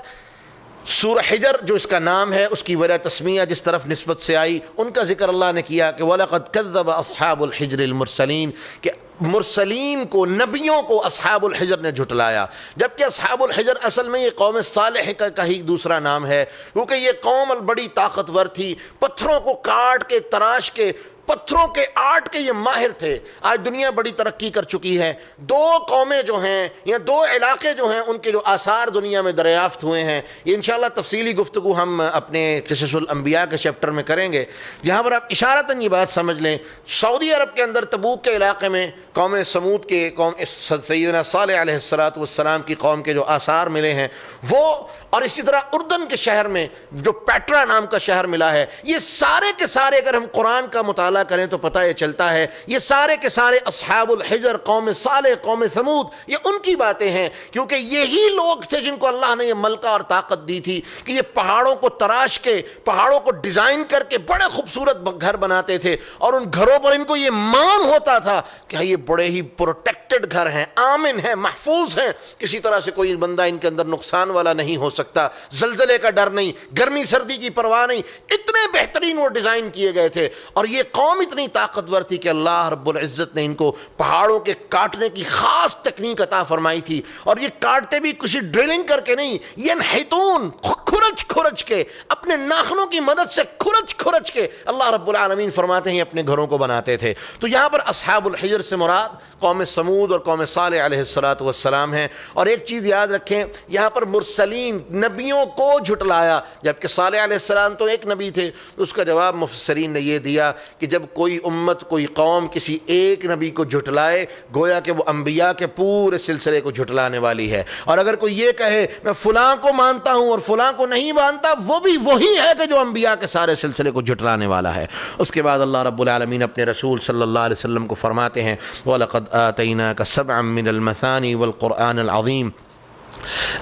سورہ حجر جو اس کا نام ہے، اس کی وجہ تسمیہ جس طرف نسبت سے آئی، ان کا ذکر اللہ نے کیا کہ وَلَقَدْ كَذَّبَ أَصْحَابُ الْحِجْرِ الْمُرْسَلِينَ، کہ مرسلین کو، نبیوں کو اصحاب الحجر نے جھٹلایا، جبکہ اصحاب الحجر اصل میں یہ قوم صالح کا ہی دوسرا نام ہے، کیونکہ یہ قوم بڑی طاقتور تھی، پتھروں کو کاٹ کے تراش کے، پتھروں کے آرٹ کے یہ ماہر تھے۔ آج دنیا بڑی ترقی کر چکی ہے، دو قومیں جو ہیں یا دو علاقے جو ہیں ان کے جو آثار دنیا میں دریافت ہوئے ہیں، یہ انشاءاللہ تفصیلی گفتگو ہم اپنے قصص الانبیاء کے چیپٹر میں کریں گے۔ یہاں پر آپ اشارتاً یہ بات سمجھ لیں، سعودی عرب کے اندر تبوک کے علاقے میں قوم سمود کے، قوم سیدنا صالح علیہ السلام کی قوم کے جو آثار ملے ہیں وہ، اور اسی طرح اردن کے شہر میں جو پیٹرا نام کا شہر ملا ہے، یہ سارے کے سارے اگر ہم قرآن کا مطالعہ کریں تو پتہ یہ چلتا ہے یہ سارے کے سارے اصحاب الحجر، قوم صالح، قوم ثمود، یہ ان کی باتیں ہیں، کیونکہ یہی لوگ تھے جن کو اللہ نے یہ ملکہ اور طاقت دی تھی کہ یہ پہاڑوں کو تراش کے، پہاڑوں کو ڈیزائن کر کے بڑے خوبصورت گھر بناتے تھے، اور ان گھروں پر ان کو یہ مان ہوتا تھا کہ یہ بڑے ہی پروٹیکٹڈ گھر ہیں، آمن ہیں، محفوظ ہیں، کسی طرح سے کوئی بندہ ان کے اندر نقصان والا نہیں ہو سکتا، زلزلے کا ڈر نہیں، گرمی سردی کی پرواہ نہیں، اتنے بہترین وہ ڈیزائن کیے گئے تھے۔ اور یہ قوم اتنی طاقتور تھی کہ اللہ رب العزت نے ان کو پہاڑوں کے کاٹنے کی خاص تکنیک عطا فرمائی تھی، اور یہ کاٹتے بھی کسی ڈرلنگ کر کے نہیں، ینحتون، کھرچ کھرچ کے، اپنے ناخنوں کی مدد سے کھرچ کھرچ کے اللہ رب العالمین فرماتے ہیں اپنے گھروں کو بناتے تھے۔ تو یہاں پر اصحاب الحجر سے مراد قوم سمود اور قوم صالح علیہ السلام ہیں۔ اور ایک چیز یاد رکھیں، یہاں پر مرسلین، نبیوں کو جھٹلایا، جبکہ صالح علیہ السلام تو ایک نبی تھے، اس کا جواب مفسرین نے یہ دیا کہ جب کوئی امت، کوئی قوم کسی ایک نبی کو جھٹلائے، گویا کہ وہ انبیاء کے پورے سلسلے کو جھٹلانے والی ہے۔ اور اگر کوئی یہ کہے میں فلاں کو مانتا ہوں اور فلاں کو نہیں مانتا، وہ بھی وہی ہے کہ جو انبیاء کے سارے سلسلے کو جھٹلانے والا ہے۔ اس کے بعد اللہ رب العالمین اپنے رسول صلی اللہ علیہ وسلم کو فرماتے ہیں وَلَقَدْ آتَيْنَاكَ سَبْعًا مِّنَ الْمَثَانِي وَالْقُرْآنِ الْعَظِيمِ،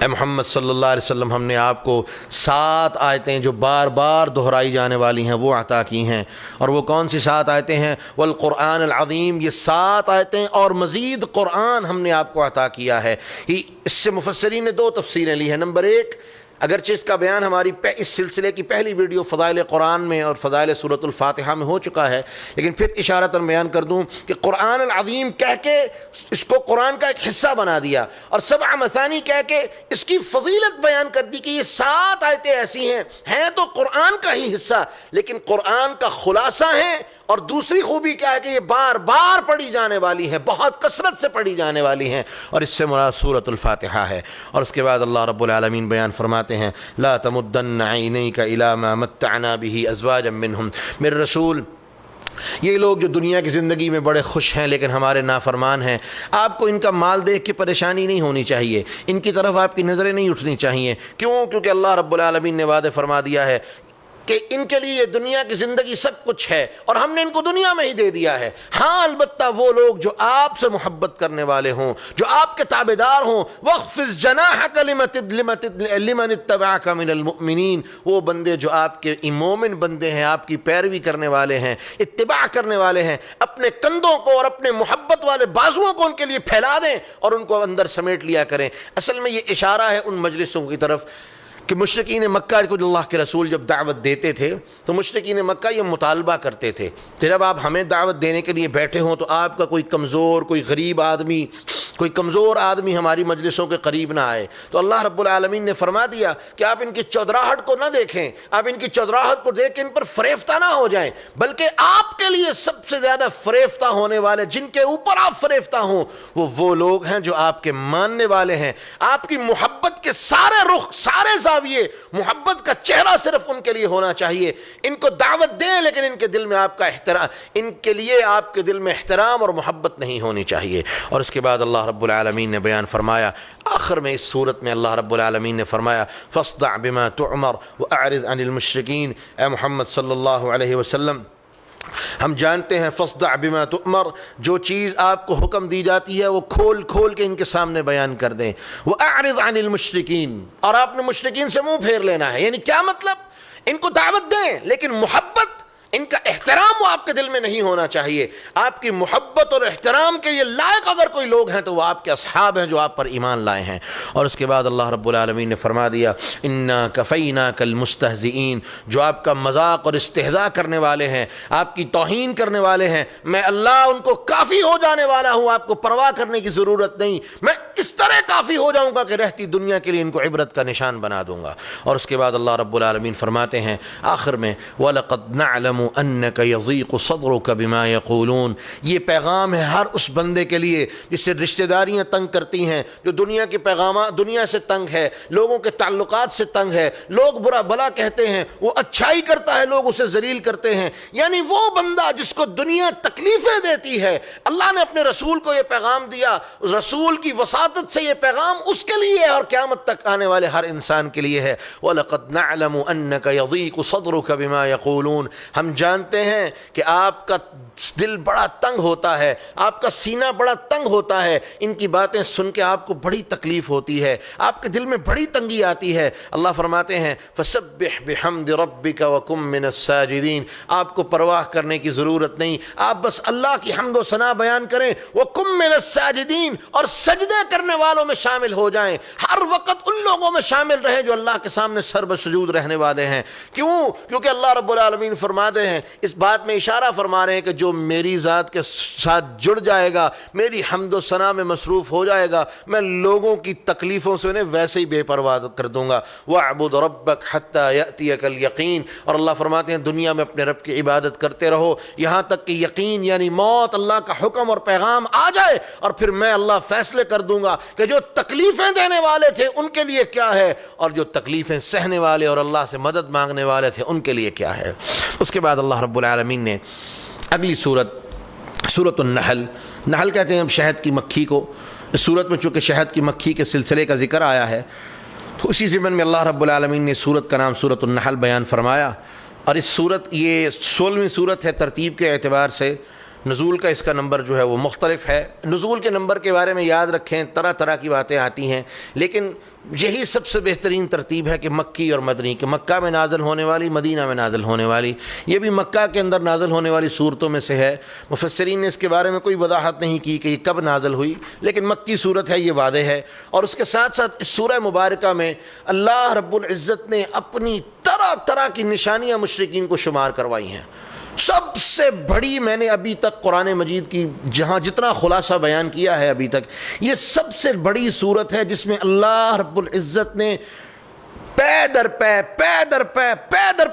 اے محمد صلی اللہ علیہ وسلم، ہم نے آپ کو 7 آیتیں جو بار بار دہرائی جانے والی ہیں وہ عطا کی ہیں، اور وہ کون سی 7 آیتیں ہیں؟ والقرآن العظیم، یہ 7 آیتیں اور مزید قرآن ہم نے آپ کو عطا کیا ہے۔ اس سے مفسرین نے 2 تفسیریں لی ہیں۔ نمبر 1، اگرچہ اس کا بیان ہماری اس سلسلے کی پہلی ویڈیو فضائل قرآن میں اور فضائل سورۃ الفاتحہ میں ہو چکا ہے، لیکن پھر اشارتاً بیان کر دوں کہ قرآن العظیم کہہ کے اس کو قرآن کا ایک حصہ بنا دیا، اور 7 مثانی کہہ کے اس کی فضیلت بیان کر دی کہ یہ 7 آیتیں ایسی ہیں تو قرآن کا ہی حصہ لیکن قرآن کا خلاصہ ہیں، اور دوسری خوبی کیا ہے کہ یہ بار بار پڑھی جانے والی ہیں، بہت کثرت سے پڑھی جانے والی ہیں، اور اس سے مراد سورۃ الفاتحہ ہے۔ اور اس کے بعد اللہ رب العالمین بیان فرماتے ہیں لا تمدن عینیک الی ما متعنا به ازواجا منہم، میرے رسول یہ لوگ جو دنیا کی زندگی میں بڑے خوش ہیں لیکن ہمارے نافرمان ہیں، آپ کو ان کا مال دیکھ کے پریشانی نہیں ہونی چاہیے، ان کی طرف آپ کی نظریں نہیں اٹھنی چاہیے۔ کیوں؟ کیونکہ اللہ رب العالمین نے وعدہ فرما دیا ہے کہ ان کے لیے دنیا کی زندگی سب کچھ ہے اور ہم نے ان کو دنیا میں ہی دے دیا ہے۔ ہاں البتہ وہ لوگ جو آپ سے محبت کرنے والے ہوں، جو آپ کے تابعدار ہوں، وَاخْفِضْ جَنَاحَكَ لِمَنِ اتَّبَعَكَ مِنَ الْمُؤْمِنِينَ، وہ بندے جو آپ کے مومن بندے ہیں، آپ کی پیروی کرنے والے ہیں، اتباع کرنے والے ہیں، اپنے کندھوں کو اور اپنے محبت والے بازوؤں کو ان کے لیے پھیلا دیں اور ان کو اندر سمیٹ لیا کریں۔ اصل میں یہ اشارہ ہے ان مجلسوں کی طرف کہ مشرکین مکہ کو اللہ کے رسول جب دعوت دیتے تھے تو مشرکین مکہ یہ مطالبہ کرتے تھے کہ جب آپ ہمیں دعوت دینے کے لیے بیٹھے ہوں تو آپ کا کوئی کمزور، کوئی غریب آدمی، کوئی کمزور آدمی ہماری مجلسوں کے قریب نہ آئے۔ تو اللہ رب العالمین نے فرما دیا کہ آپ ان کی چودراہٹ کو نہ دیکھیں، آپ ان کی چودراہٹ کو دیکھ کے ان پر فریفتہ نہ ہو جائیں، بلکہ آپ کے لیے سب سے زیادہ فریفتہ ہونے والے، جن کے اوپر آپ فریفتہ ہوں، وہ لوگ ہیں جو آپ کے ماننے والے ہیں، آپ کی محبت کے سارے رخ، سارے زاویے، محبت کا چہرہ صرف ان کے لیے ہونا چاہیے۔ ان کو دعوت دیں لیکن ان کے دل میں آپ کا احترام، ان کے لیے آپ کے دل میں احترام اور محبت نہیں ہونی چاہیے۔ اور اس کے بعد اللہ رب العالمین نے بیان فرمایا آخر میں اس صورت میں اللہ رب العالمین نے فرمایا فاصدع بما تؤمر واعرض عن المشرکین۔ اے محمد صلی اللہ علیہ وسلم، ہم جانتے ہیں فاصدع بما تؤمر، جو چیز آپ کو حکم دی جاتی ہے وہ کھول کھول کے ان کے سامنے بیان کر دیں۔ واعرض عن المشرکین، اور آپ نے مشرکین سے منہ پھیر لینا ہے۔ یعنی کیا مطلب؟ ان کو دعوت دیں لیکن محبت، ان کا احترام وہ آپ کے دل میں نہیں ہونا چاہیے۔ آپ کی محبت اور احترام کے یہ لائق اگر کوئی لوگ ہیں تو وہ آپ کے اصحاب ہیں جو آپ پر ایمان لائے ہیں۔ اور اس کے بعد اللہ رب العالمین نے فرما دیا انا کفیناک المستہزئین، جو آپ کا مذاق اور استہزاء کرنے والے ہیں، آپ کی توہین کرنے والے ہیں، میں اللہ ان کو کافی ہو جانے والا ہوں، آپ کو پرواہ کرنے کی ضرورت نہیں، میں اس طرح کافی ہو جاؤں گا کہ رہتی دنیا کے لیے ان کو عبرت کا نشان بنا دوں گا۔ اور اس کے بعد اللہ رب العالمین فرماتے ہیں آخر میں وَلَقَدْ نَعْلَمُ أَنَّكَ يَضِيقُ صَدْرُكَ بِمَا يَقُولُونَ، یہ پیغام ہے ہر اس بندے کے لیے جس سے رشتہ داریاں تنگ کرتی ہیں، جو دنیا کے پیغامات، دنیا سے تنگ ہے، لوگوں کے تعلقات سے تنگ ہے، لوگ برا بھلا کہتے ہیں، وہ اچھائی کرتا ہے لوگ اسے ذلیل کرتے ہیں، یعنی وہ بندہ جس کو دنیا تکلیفیں دیتی ہے، اللہ نے اپنے رسول کو یہ پیغام دیا، اس رسول کی وساطت سے یہ پیغام اس کے لیے ہے اور قیامت تک آنے والے ہر انسان کے لیے ہے۔ وَلَقَدْ نَعْلَمُ أَنَّكَ يَضِيقُ صَدْرُكَ بِمَا يَقُولُونَ، ہم جانتے ہیں کہ آپ کا دل بڑا تنگ ہوتا ہے، آپ کا سینہ بڑا تنگ ہوتا ہے، ان کی باتیں سن کے آپ کو بڑی تکلیف ہوتی ہے، آپ کے دل میں بڑی تنگی آتی ہے۔ اللہ فرماتے ہیں فَسَبِّحْ بِحَمْدِ رَبِّكَ وَكُن مِّنَ السَّاجِدِينَ، آپ کو پرواہ کرنے کی ضرورت نہیں، آپ بس اللہ کی حمد و ثنا بیان کریں، وَكُن مِّنَ السَّاجِدِينَ، اور سجدے کرنے والوں میں شامل ہو جائیں، ہر وقت ان لوگوں میں شامل رہیں جو اللہ کے سامنے سر بسجود رہنے والے ہیں۔ کیوں؟ کیونکہ اللہ رب العالمین فرماتے ہیں، اس بات میں اشارہ فرما رہے ہیں کہ جو میری ذات کے ساتھ جڑ جائے گا، میری حمد و ثنا میں مصروف ہو جائے گا، میں لوگوں کی تکلیفوں سے انہیں ویسے ہی بے پرواہ کر دوں گا۔ وَاعْبُدْ رَبَّكَ حَتَّى يَأْتِيَكَ الْيَقِينُ، اور اللہ فرماتے ہیں دنیا میں اپنے رب کی عبادت کرتے رہو یہاں تک کہ یقین یعنی موت، اللہ کا حکم اور پیغام آ جائے، اور پھر میں اللہ فیصلے کر دوں گا کہ جو تکلیفیں دینے والے تھے ان کے لیے کیا ہے، اور جو تکلیفیں سہنے والے اور اللہ سے مدد مانگنے والے تھے ان کے لیے کیا ہے۔ اس کے بعد اللہ رب العالمین نے اگلی سورۃ النحل، نحل کہتے ہیں شہد کی مکھی کو، اس سورت میں چونکہ شہد کی مکھی کے سلسلے کا ذکر آیا ہے تو اسی ضمن میں اللہ رب العالمین نے سورت کا نام سورۃ النحل بیان فرمایا۔ اور اس سورت یہ 16ویں سورت ہے ترتیب کے اعتبار سے، نزول کا اس کا نمبر جو ہے وہ مختلف ہے۔ نزول کے نمبر کے بارے میں یاد رکھیں، طرح طرح کی باتیں آتی ہیں، لیکن یہی سب سے بہترین ترتیب ہے کہ مکی اور مدنی، کہ مکہ میں نازل ہونے والی، مدینہ میں نازل ہونے والی. یہ بھی مکہ کے اندر نازل ہونے والی صورتوں میں سے ہے. مفسرین نے اس کے بارے میں کوئی وضاحت نہیں کی کہ یہ کب نازل ہوئی، لیکن مکی صورت ہے، یہ واضح ہے. اور اس کے ساتھ ساتھ اس سورہ مبارکہ میں اللہ رب العزت نے اپنی طرح طرح کی نشانیاں مشرکین کو شمار کروائی ہیں. سب سے بڑی میں نے ابھی تک قرآن مجید کی جہاں جتنا خلاصہ بیان کیا ہے ابھی تک، یہ سب سے بڑی صورت ہے جس میں اللہ رب العزت نے پے در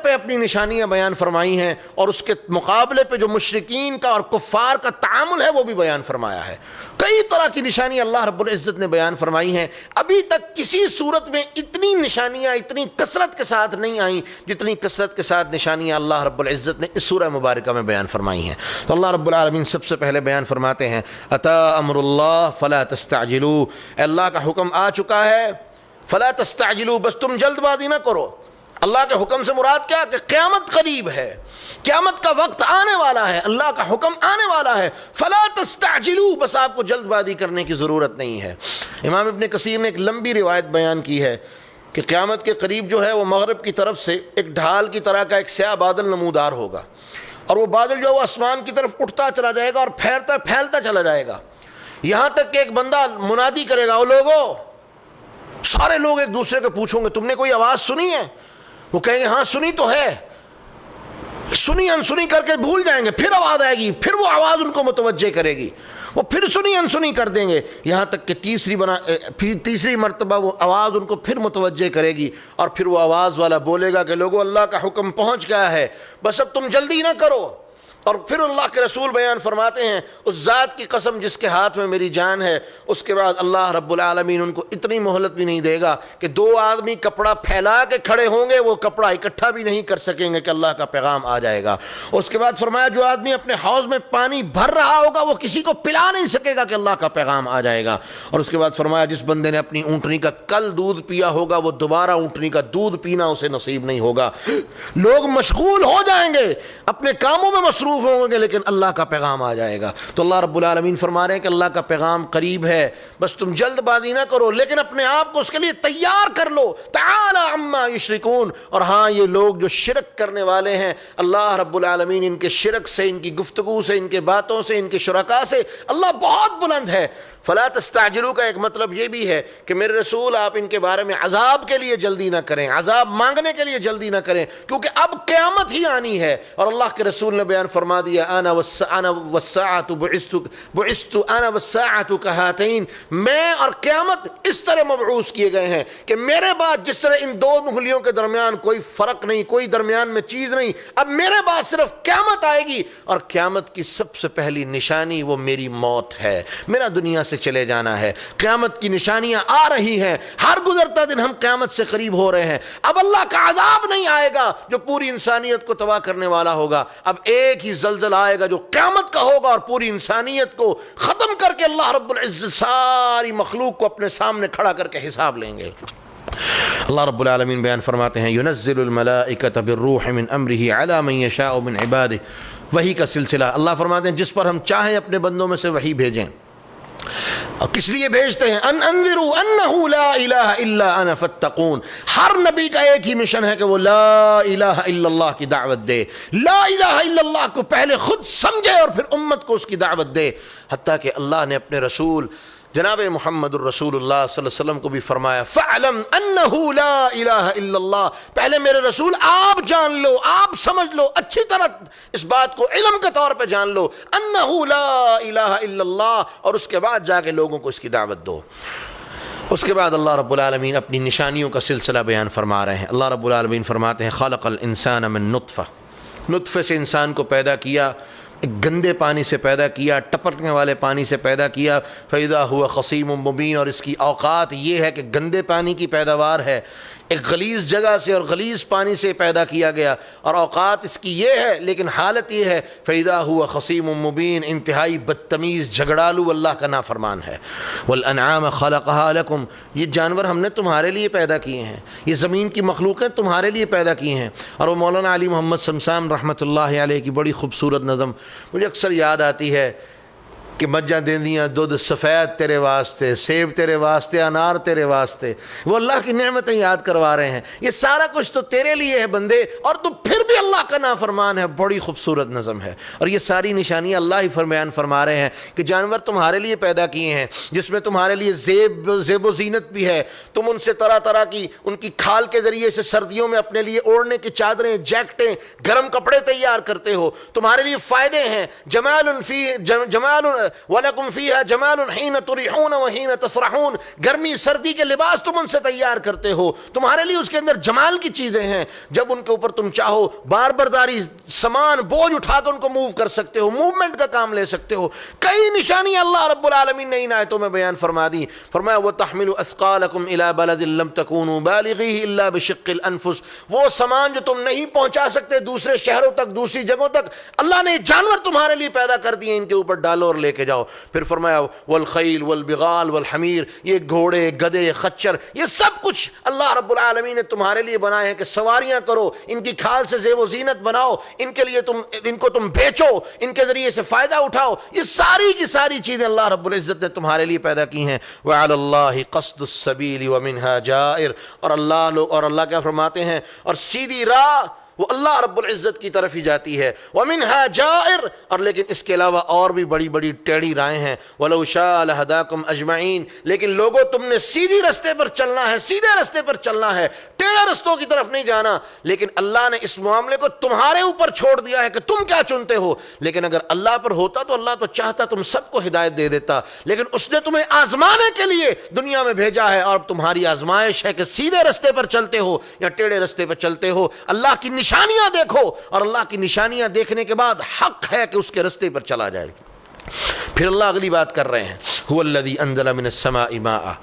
پے اپنی نشانیاں بیان فرمائی ہیں، اور اس کے مقابلے پہ جو مشرکین کا اور کفار کا تعامل ہے وہ بھی بیان فرمایا ہے. کئی طرح کی نشانیاں اللہ رب العزت نے بیان فرمائی ہیں. ابھی تک کسی صورت میں اتنی نشانیاں اتنی کثرت کے ساتھ نہیں آئیں جتنی کثرت کے ساتھ نشانیاں اللہ رب العزت نے اس سورہ مبارکہ میں بیان فرمائی ہیں. تو اللہ رب العالمین سب سے پہلے بیان فرماتے ہیں اتا امر اللہ فلا تستعجلوا، اللہ کا حکم آ چکا ہے، فلا تستعجلوا، بس تم جلد بازی نہ کرو. اللہ کے حکم سے مراد کیا کہ قیامت قریب ہے، قیامت کا وقت آنے والا ہے، اللہ کا حکم آنے والا ہے. فلا تستعجلوا، بس آپ کو جلد بازی کرنے کی ضرورت نہیں ہے. امام ابن کثیر نے ایک لمبی روایت بیان کی ہے کہ قیامت کے قریب جو ہے وہ مغرب کی طرف سے ایک ڈھال کی طرح کا ایک سیاہ بادل نمودار ہوگا، اور وہ بادل جو ہے وہ آسمان کی طرف اٹھتا چلا جائے گا اور پھیلتا چلا جائے گا، یہاں تک کہ ایک بندہ منادی کرے گا، او لوگو، سارے لوگ ایک دوسرے کو پوچھوں گے تم نے کوئی آواز سنی ہے؟ وہ کہیں گے ہاں سنی تو ہے. سنی انسنی کر کے بھول جائیں گے، پھر آواز آئے گی، پھر وہ آواز ان کو متوجہ کرے گی، وہ پھر سنی انسنی کر دیں گے، یہاں تک کہ تیسری مرتبہ وہ آواز ان کو پھر متوجہ کرے گی، اور پھر وہ آواز والا بولے گا کہ لوگو اللہ کا حکم پہنچ گیا ہے، بس اب تم جلدی نہ کرو. اور پھر اللہ کے رسول بیان فرماتے ہیں اس ذات کی قسم جس کے ہاتھ میں میری جان ہے، اس کے بعد اللہ رب العالمین ان کو اتنی مہلت بھی نہیں دے گا کہ دو آدمی کپڑا پھیلا کے کھڑے ہوں گے، وہ کپڑا اکٹھا بھی نہیں کر سکیں گے کہ اللہ کا پیغام آ جائے گا. اس کے بعد فرمایا جو آدمی اپنے حوض میں پانی بھر رہا ہوگا وہ کسی کو پلا نہیں سکے گا کہ اللہ کا پیغام آ جائے گا. اور اس کے بعد فرمایا جس بندے نے اپنی اونٹنی کا کل دودھ پیا ہوگا وہ دوبارہ اونٹنی کا دودھ پینا اسے نصیب نہیں ہوگا. لوگ مشغول ہو جائیں گے، اپنے کاموں میں مصروف ہوں گے، لیکن اللہ کا پیغام آ جائے گا. تو اللہ رب العالمین فرما رہے ہیں کہ اللہ کا پیغام قریب ہے، بس تم جلد بازی نہ کرو، لیکن اپنے آپ کو اس کے لیے تیار کر لو. تعالی عما یشرکون. اور ہاں یہ لوگ جو شرک کرنے والے ہیں، اللہ رب العالمین ان کے شرک سے، ان کی گفتگو سے، ان کے باتوں سے، ان کے شرکاء سے اللہ بہت بلند ہے. فلا تستعجلوا کا ایک مطلب یہ بھی ہے کہ میرے رسول آپ ان کے بارے میں عذاب کے لیے جلدی نہ کریں، عذاب مانگنے کے لیے جلدی نہ کریں، کیونکہ اب قیامت ہی آنی ہے. اور اللہ کے رسول نے بیان فرما دیا انا والساعۃ بعثت انا والساعۃ کہاتین، میں اور قیامت اس طرح مبعوث کیے گئے ہیں کہ میرے بعد جس طرح ان دو انگلیوں کے درمیان کوئی فرق نہیں، کوئی درمیان میں چیز نہیں، اب میرے بعد صرف قیامت آئے گی، اور قیامت کی سب سے پہلی نشانی وہ میری موت ہے، میرا دنیا سے چلے جانا ہے. قیامت کی نشانیاں آ رہی ہیں، ہر گزرتا دن ہم قیامت سے قریب ہو رہے ہیں. اب اللہ کا عذاب نہیں آئے گا جو پوری انسانیت کو تباہ کرنے والا ہوگا، اب ایک ہی زلزلہ آئے گا جو قیامت کا ہوگا، اور پوری انسانیت کو ختم کر کے اللہ رب العزت ساری مخلوق کو اپنے سامنے کھڑا کر کے حساب لیں گے. اللہ رب العالمین بیان فرماتے ہیں ينزل الملائکۃ بالروح من امرہ علی من یشاء من عبادہ. وحی کا سلسلہ اللہ فرماتے ہیں جس پر ہم چاہیں اپنے بندوں میں سے وحی بھیجیں. اور کس لیے بھیجتے ہیں؟ ان انذروا انہ لا الہ الا انا فاتقون. ہر نبی کا ایک ہی مشن ہے کہ وہ لا الہ الا اللہ کی دعوت دے، لا الہ الا اللہ کو پہلے خود سمجھے اور پھر امت کو اس کی دعوت دے. حتیٰ کہ اللہ نے اپنے رسول جناب محمد الرسول اللہ صلی اللہ علیہ وسلم کو بھی فرمایا فَعْلَمْ أَنَّهُ لَا إِلَهَ إِلَّا اللَّهِ. پہلے میرے رسول آپ جان لو، آپ سمجھ لو، اچھی طرح اس بات کو علم کے طور پہ جان لو، أَنَّهُ لَا إِلَهَ إِلَّا اللَّهِ، اور اس کے بعد جا کے لوگوں کو اس کی دعوت دو. اس کے بعد اللہ رب العالمین اپنی نشانیوں کا سلسلہ بیان فرما رہے ہیں. اللہ رب العالمین فرماتے ہیں خَلَقَ الْإِنسَانَ مِن نُطْفَةٍ، نطفے سے انسان کو پیدا کیا، ایک گندے پانی سے پیدا کیا، ٹپکنے والے پانی سے پیدا کیا. فَإِذَا هُوَ خَصِيمٌ مُبِينٌ. اور اس کی اوقات یہ ہے کہ گندے پانی کی پیداوار ہے، ایک غلیظ جگہ سے اور غلیظ پانی سے پیدا کیا گیا، اور اوقات اس کی یہ ہے، لیکن حالت یہ ہے فَإِذَا هُوَ خَصِيمٌ مُبِينٌ، انتہائی بدتمیز جھگڑالو اللہ کا نافرمان ہے. وَالْأَنْعَامَ خَلَقَهَا لَكُمْ، یہ جانور ہم نے تمہارے لیے پیدا کیے ہیں، یہ زمین کی مخلوقیں تمہارے لیے پیدا کی ہیں. اور وہ مولانا علی محمد شمسام رحمۃ اللہ علیہ کی بڑی خوبصورت نظم مجھے اکثر یاد آتی ہے. کہ مجھاں دیندیاں دودھ سفید تیرے واسطے، سیب تیرے واسطے، انار تیرے واسطے، وہ اللہ کی نعمتیں یاد کروا رہے ہیں۔ یہ سارا کچھ تو تیرے لیے ہے بندے، اور تو پھر بھی اللہ کا نافرمان ہے۔ بڑی خوبصورت نظم ہے، اور یہ ساری نشانیاں اللہ ہی بیان فرما رہے ہیں کہ جانور تمہارے لیے پیدا کیے ہیں، جس میں تمہارے لیے زیب و زینت بھی ہے۔ تم ان سے طرح طرح کی ان کی کھال کے ذریعے سے سردیوں میں اپنے لیے اوڑھنے کی چادریں، جیکٹیں، گرم کپڑے تیار کرتے ہو۔ تمہارے لیے فائدے ہیں، جمال وَلَكُمْ فِيهَا جَمَالٌ حِينَ تُرِيحُونَ وَحِينَ تَسْرَحُونَ، گرمی سردی کے لباس تم ان سے تیار کرتے ہو، تمہارے لیے اس کے اندر جمال کی چیزیں ہیں۔ جب ان کے اوپر تم چاہو بار برداری سامان بوجھ اٹھا کر ان کو موو کر سکتے ہو، موومنٹ کا کام لے سکتے ہو۔ کئی نشانیاں اللہ رب العالمین نے ان آیتوں میں بیان فرما دی۔ فرمایا وَتَحْمِلُ أَثْقَالَكُمْ إِلَى بَلَدٍ لَمْ تَكُونُوا بَالِغِيهِ إِلَّا بِشِقِّ الْأَنفُسِ، وہ سامان جو تم نہیں پہنچا سکتے دوسرے شہروں تک، دوسری جگہوں تک، اللہ نے جانور تمہارے لیے پیدا کر دیے، ان کے اوپر ڈالو اور لے کے جاؤ۔ پھر فرمایا والخیل والبغال والحمیر، یہ گھوڑے، گدھے، خچر، یہ سب کچھ اللہ رب العالمین نے تمہارے لیے بنائے ہیں کہ سواریاں کرو، ان کی کھال سے زیب و زینت بناؤ، ان کے لیے ان کو تم بیچو، ان کے ذریعے سے فائدہ اٹھاؤ۔ یہ ساری کی ساری چیزیں اللہ رب العزت نے تمہارے لیے پیدا کی ہیں۔ وعلی اللہ قصد السبیل ومنها جائر، اور اللہ کیا فرماتے ہیں، اور سیدھی راہ وہ اللہ رب العزت کی طرف ہی جاتی ہے۔ وَمِنْهَا جَائِرٌ، اور لیکن اس کے علاوہ اور بھی بڑی بڑی ٹیڑھی راہیں ہیں۔ وَلَوْ شَاءَ لَهَدَاكُمْ أَجْمَعِينَ، لیکن لوگوں تم نے سیدھی رستے پر چلنا ہے، سیدھے رستے پر چلنا ہے، ٹیڑھے رستوں کی طرف نہیں جانا۔ لیکن اللہ نے اس معاملے کو تمہارے اوپر چھوڑ دیا ہے کہ تم کیا چنتے ہو۔ لیکن اگر اللہ پر ہوتا تو اللہ تو چاہتا تم سب کو ہدایت دے دیتا، لیکن اس نے تمہیں آزمانے کے لیے دنیا میں بھیجا ہے، اور تمہاری آزمائش ہے کہ سیدھے رستے پر چلتے ہو یا ٹیڑھے رستے پر چلتے ہو۔ اللہ کی نشانیاں دیکھو، اور اللہ کی نشانیاں دیکھنے کے بعد حق ہے کہ اس کے رستے پر چلا جائے۔ پھر اللہ اگلی بات کر رہے ہیں، هو الذی انزل من السماء ماء،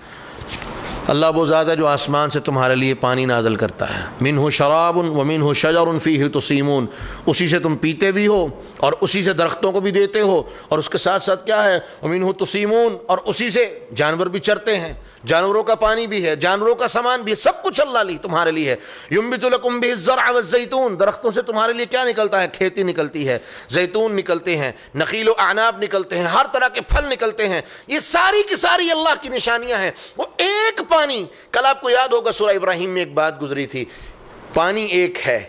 اللہ وہ ذات ہے جو آسمان سے تمہارے لیے پانی نازل کرتا ہے۔ منہ شراب ومنہ شجر فیہ تسیمون، اسی سے تم پیتے بھی ہو اور اسی سے درختوں کو بھی دیتے ہو، اور اس کے ساتھ ساتھ کیا ہے، ومنہ تسیمون، اور اسی سے جانور بھی چرتے ہیں، جانوروں کا پانی بھی ہے، جانوروں کا سامان بھی ہے، سب کچھ اللہ لی تمہارے لیے ہے۔ ینبت لکم بہ الزرع والزیتون، درختوں سے تمہارے لیے کیا نکلتا ہے، کھیتی نکلتی ہے، زیتون نکلتے ہیں، نخیل و اعناب نکلتے ہیں، ہر طرح کے پھل نکلتے ہیں۔ یہ ساری کی ساری اللہ کی نشانیاں ہیں۔ وہ ایک پانی، کل آپ کو یاد ہوگا سورہ ابراہیم میں ایک بات گزری تھی، پانی ایک ہے،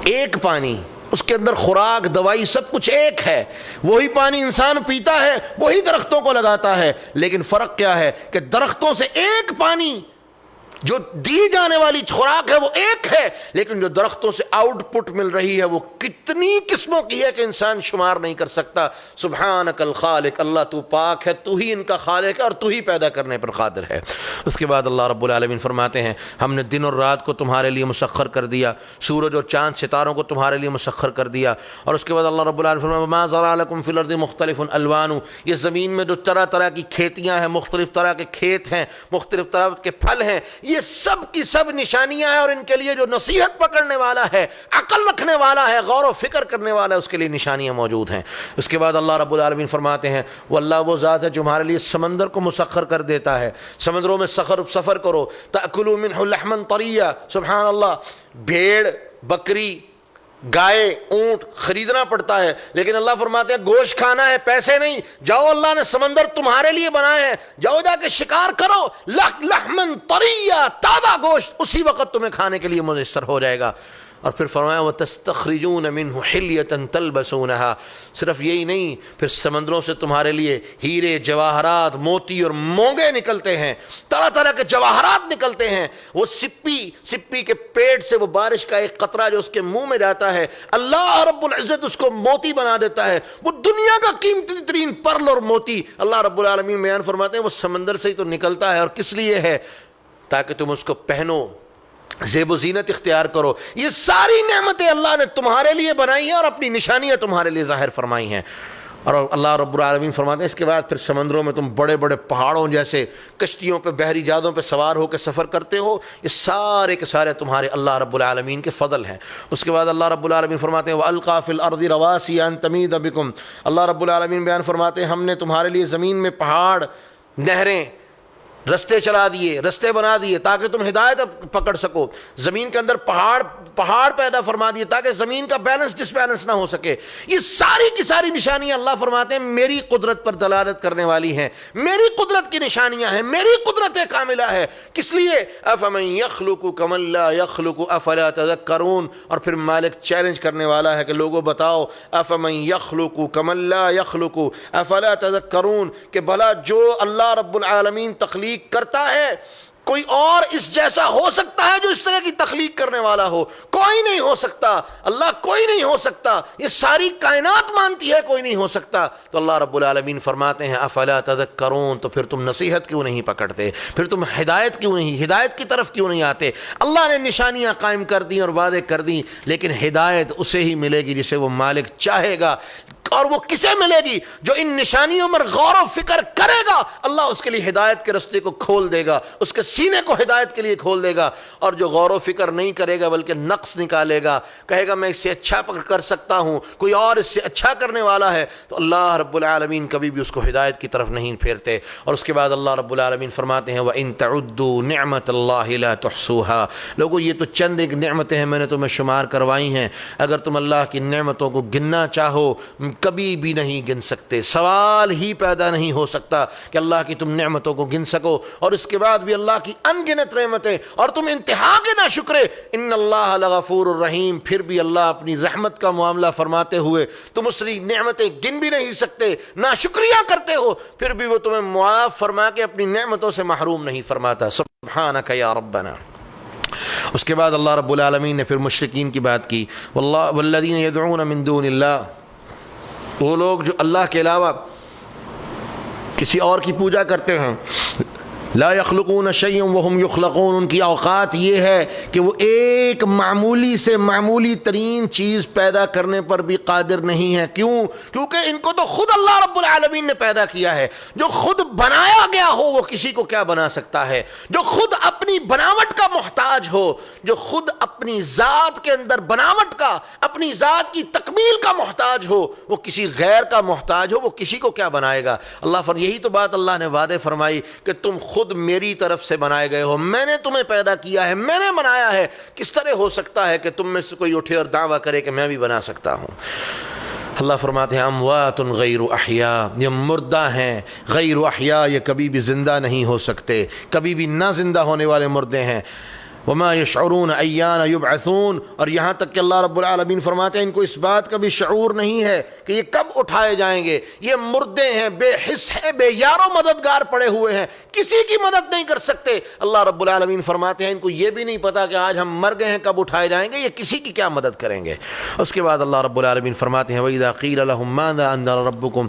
ایک پانی، اس کے اندر خوراک، دوائی، سب کچھ ایک ہے۔ وہی پانی انسان پیتا ہے، وہی درختوں کو لگاتا ہے، لیکن فرق کیا ہے کہ درختوں سے ایک پانی جو دی جانے والی خوراک ہے وہ ایک ہے، لیکن جو درختوں سے آؤٹ پٹ مل رہی ہے وہ کتنی قسموں کی ہے کہ انسان شمار نہیں کر سکتا۔ سبحانک الخالق، اللہ تو پاک ہے، تو ہی ان کا خالق ہے اور تو ہی پیدا کرنے پر قادر ہے۔ اس کے بعد اللہ رب العالمین فرماتے ہیں ہم نے دن اور رات کو تمہارے لیے مسخر کر دیا، سورج اور چاند ستاروں کو تمہارے لیے مسخر کر دیا۔ اور اس کے بعد اللہ رب العالمین فرماتے ہیں ما ذرا لکم فی الارض مختلف الوان، یہ زمین میں جو طرح طرح کی کھیتیاں ہیں، مختلف طرح کے کھیت ہیں، مختلف طرح کے پھل ہیں، یہ سب کی سب نشانیاں ہیں، اور ان کے لیے جو نصیحت پکڑنے والا ہے، عقل رکھنے والا ہے، غور و فکر کرنے والا ہے، اس کے لیے نشانیاں موجود ہیں۔ اس کے بعد اللہ رب العالمین فرماتے ہیں وہ اللہ وہ ذات ہے جو ہمارے لیے سمندر کو مسخر کر دیتا ہے، سمندروں میں سفر کرو، تأکلوا منہ لحما طریا، سبحان اللہ، بھیڑ، بکری، گائے، اونٹ خریدنا پڑتا ہے، لیکن اللہ فرماتے ہیں گوشت کھانا ہے، پیسے نہیں، جاؤ اللہ نے سمندر تمہارے لیے بنائے ہیں، جاؤ جا کے شکار کرو، لحمن طریا، تازہ گوشت اسی وقت تمہیں کھانے کے لیے میسر ہو جائے گا۔ اور پھر فرمایا وَتَسْتَخْرِجُونَ مِنْهُ حِلْيَةً تَلْبَسُونَهَا، صرف یہی نہیں، پھر سمندروں سے تمہارے لیے ہیرے، جواہرات، موتی اور مونگے نکلتے ہیں، طرح طرح کے جواہرات نکلتے ہیں۔ وہ سپی کے پیٹ سے وہ بارش کا ایک قطرہ جو اس کے منہ میں جاتا ہے، اللہ رب العزت اس کو موتی بنا دیتا ہے۔ وہ دنیا کا قیمتی ترین پرل اور موتی اللہ رب العالمین بیان فرماتے ہیں وہ سمندر سے ہی تو نکلتا ہے، اور کس لیے ہے، تاکہ تم اس کو پہنو، زیب و زینت اختیار کرو۔ یہ ساری نعمتیں اللہ نے تمہارے لیے بنائی ہیں اور اپنی نشانیاں تمہارے لیے ظاہر فرمائی ہیں۔ اور اللہ رب العالمین فرماتے ہیں اس کے بعد پھر سمندروں میں تم بڑے بڑے پہاڑوں جیسے کشتیوں پہ، بحری جہازوں پہ سوار ہو کے سفر کرتے ہو، یہ سارے کے سارے تمہارے اللہ رب العالمین کے فضل ہیں۔ اس کے بعد اللہ رب العالمین فرماتے ہیں وَأَلْقَى فِي الْأَرْضِ رَوَاسِيَ أَن تَمِيدَ بِكُمْ، اللہ رب العالمین بیان فرماتے ہیں ہم نے تمہارے لیے زمین میں پہاڑ، نہریں، رستے چلا دیے، رستے بنا دیے تاکہ تم ہدایت پکڑ سکو، زمین کے اندر پہاڑ پیدا فرما دیے تاکہ زمین کا بیلنس ڈس بیلنس نہ ہو سکے۔ یہ ساری کی ساری نشانیاں اللہ فرماتے ہیں میری قدرت پر دلالت کرنے والی ہیں، میری قدرت کی نشانیاں ہیں، میری قدرت کاملہ ہے۔ کس لیے؟ افمن یخلق کمن لا یخلق افلا تذکرون۔ اور پھر مالک چیلنج کرنے والا ہے کہ لوگوں بتاؤ افمن یخلق کمن لا یخلق افلا تذکرون، کہ بھلا جو اللہ رب العالمین تخلیق کرتا ہے کوئی اور اس جیسا ہو سکتا ہے جو اس طرح کی تخلیق کرنے والا ہو؟ کوئی نہیں ہو سکتا، اللہ کوئی نہیں ہو سکتا، یہ ساری کائنات مانتی ہے کوئی نہیں ہو سکتا۔ تو اللہ رب العالمین فرماتے ہیں افلا تذکرون، تو پھر تم نصیحت کیوں نہیں پکڑتے، پھر تم ہدایت کی طرف کیوں نہیں آتے؟ اللہ نے نشانیاں قائم کر دی اور وعدے کر دی، لیکن ہدایت اسے ہی ملے گی جسے وہ مالک چاہے گا۔ اور وہ کسے ملے گی؟ جو ان نشانیوں پر غور و فکر کرے گا، اللہ اس کے لیے ہدایت کے رستے کو کھول دے گا، اس کے سینے کو ہدایت کے لیے کھول دے گا۔ اور جو غور و فکر نہیں کرے گا بلکہ نقص نکالے گا، کہے گا میں اس سے اچھا کر سکتا ہوں، کوئی اور اس سے اچھا کرنے والا ہے، تو اللہ رب العالمین کبھی بھی اس کو ہدایت کی طرف نہیں پھیرتے۔ اور اس کے بعد اللہ رب العالمین فرماتے ہیں وَإِن تَعُدُّوا نِعْمَةَ اللَّهِ لَا تُحْصُوهَا۔ لوگوں یہ تو چند ایک نعمتیں ہیں میں نے تمہیں شمار کروائی ہیں، اگر تم اللہ کی نعمتوں کو گننا چاہو کبھی بھی نہیں گن سکتے، سوال ہی پیدا نہیں ہو سکتا کہ اللہ کی تم نعمتوں کو گن سکو۔ اور اس کے بعد بھی اللہ کی انگنت نعمتیں اور تم انتہا کے نہ شکرے، ان اللہ لغفور الرحیم، پھر بھی اللہ اپنی رحمت کا معاملہ فرماتے ہوئے تم اس نعمتیں گن بھی نہیں سکتے، نہ شکریہ کرتے ہو، پھر بھی وہ تمہیں معاف فرما کے اپنی نعمتوں سے محروم نہیں فرماتا۔ سبحانک یا ربنا۔ اس کے بعد اللہ رب العالمین نے پھر مشرکین کی بات کی، والذین یدعون من دون اللہ، وہ لوگ جو اللہ کے علاوہ کسی اور کی پوجا کرتے ہیں، لا یخلقون شیئا وهم یخلقون، ان کی اوقات یہ ہے کہ وہ ایک معمولی سے معمولی ترین چیز پیدا کرنے پر بھی قادر نہیں ہے۔ کیوں؟ کیونکہ ان کو تو خود اللہ رب العالمین نے پیدا کیا ہے۔ جو خود بنایا گیا ہو وہ کسی کو کیا بنا سکتا ہے؟ جو خود اپنی بناوٹ کا محتاج ہو، جو خود اپنی ذات کے اندر بناوٹ کا، اپنی ذات کی تکمیل کا محتاج ہو، وہ کسی غیر کا محتاج ہو، وہ کسی کو کیا بنائے گا؟ یہی تو بات اللہ نے وعدے فرمائی کہ تم خود میری طرف سے بنائے گئے ہو، میں نے تمہیں پیدا کیا ہے، میں نے بنایا ہے۔ کس طرح ہو سکتا ہے کہ تم میں سے کوئی اٹھے اور دعویٰ کرے کہ میں بھی بنا سکتا ہوں؟ اللہ فرماتے ہیں اموات غیر احیاء، یہ مردہ ہیں، غیر احیاء، یہ کبھی بھی زندہ نہیں ہو سکتے، کبھی بھی نہ زندہ ہونے والے مردے ہیں۔ وما یشعرون ایان یبعثون، اور یہاں تک کہ اللہ رب العالمین فرماتے ہیں ان کو اس بات کا بھی شعور نہیں ہے کہ یہ کب اٹھائے جائیں گے۔ یہ مردے ہیں، بے حس ہیں، بے یار و مددگار پڑے ہوئے ہیں، کسی کی مدد نہیں کر سکتے۔ اللہ رب العالمین فرماتے ہیں ان کو یہ بھی نہیں پتا کہ آج ہم مر گئے ہیں کب اٹھائے جائیں گے، یہ کسی کی کیا مدد کریں گے۔ اس کے بعد اللہ رب العالمین فرماتے ہیں وَإِذَا قِيلَ لَهُم مَاذَا أَنزَلَ رَبُّكُمْ،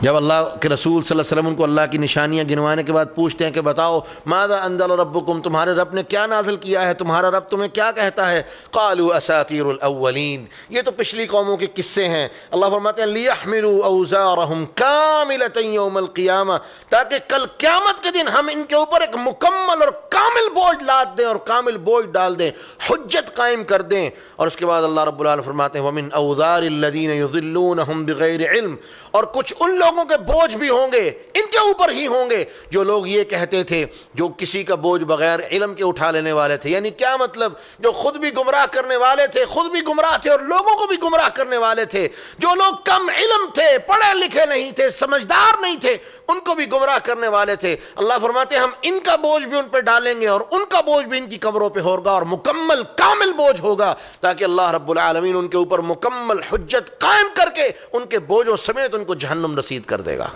جب اللہ کے رسول صلی اللہ علیہ وسلم ان کو اللہ کی نشانیاں گنوانے کے بعد پوچھتے ہیں کہ بتاؤ ماذا انزل ربکم، تمہارے رب نے کیا نازل کیا ہے، تمہارا رب تمہیں کیا کہتا ہے؟ قالوا اساطیر الاولین، یہ تو پچھلی قوموں کے قصے ہیں۔ اللہ فرماتے ہیں لیحملوا اوزارہم کاملۃ یوم القیامہ، تاکہ کل قیامت کے دن ہم ان کے اوپر ایک مکمل اور کامل بوجھ لاد دیں اور کامل بوجھ ڈال دیں، حجت قائم کر دیں۔ اور اس کے بعد اللہ رب العالمین فرماتے ہیں ومن اوزار الذین یضلونہم بغیر علم، اور کچھ ان لوگوں کے بوجھ بھی ہوں گے، ان کے اوپر ہی ہوں گے جو لوگ یہ کہتے تھے، جو کسی کا بوجھ بغیر علم کے اٹھا لینے والے تھے۔ یعنی کیا مطلب؟ جو خود بھی گمراہ کرنے والے تھے، خود بھی گمراہ تھے اور لوگوں کو بھی گمراہ کرنے والے تھے، جو لوگ کم علم تھے، پڑھے لکھے نہیں تھے، سمجھدار نہیں تھے، ان کو بھی گمراہ کرنے والے تھے۔ اللہ فرماتے ہیں ہم ان کا بوجھ بھی ان پہ ڈالیں گے اور ان کا بوجھ بھی ان کی قبروں پہ ہوگا، اور مکمل کامل بوجھ ہوگا، تاکہ اللہ رب العالمین ان کے اوپر مکمل حجت قائم کر کے ان کے بوجھوں سمیت ان کو جہنم رسید کر دے گا۔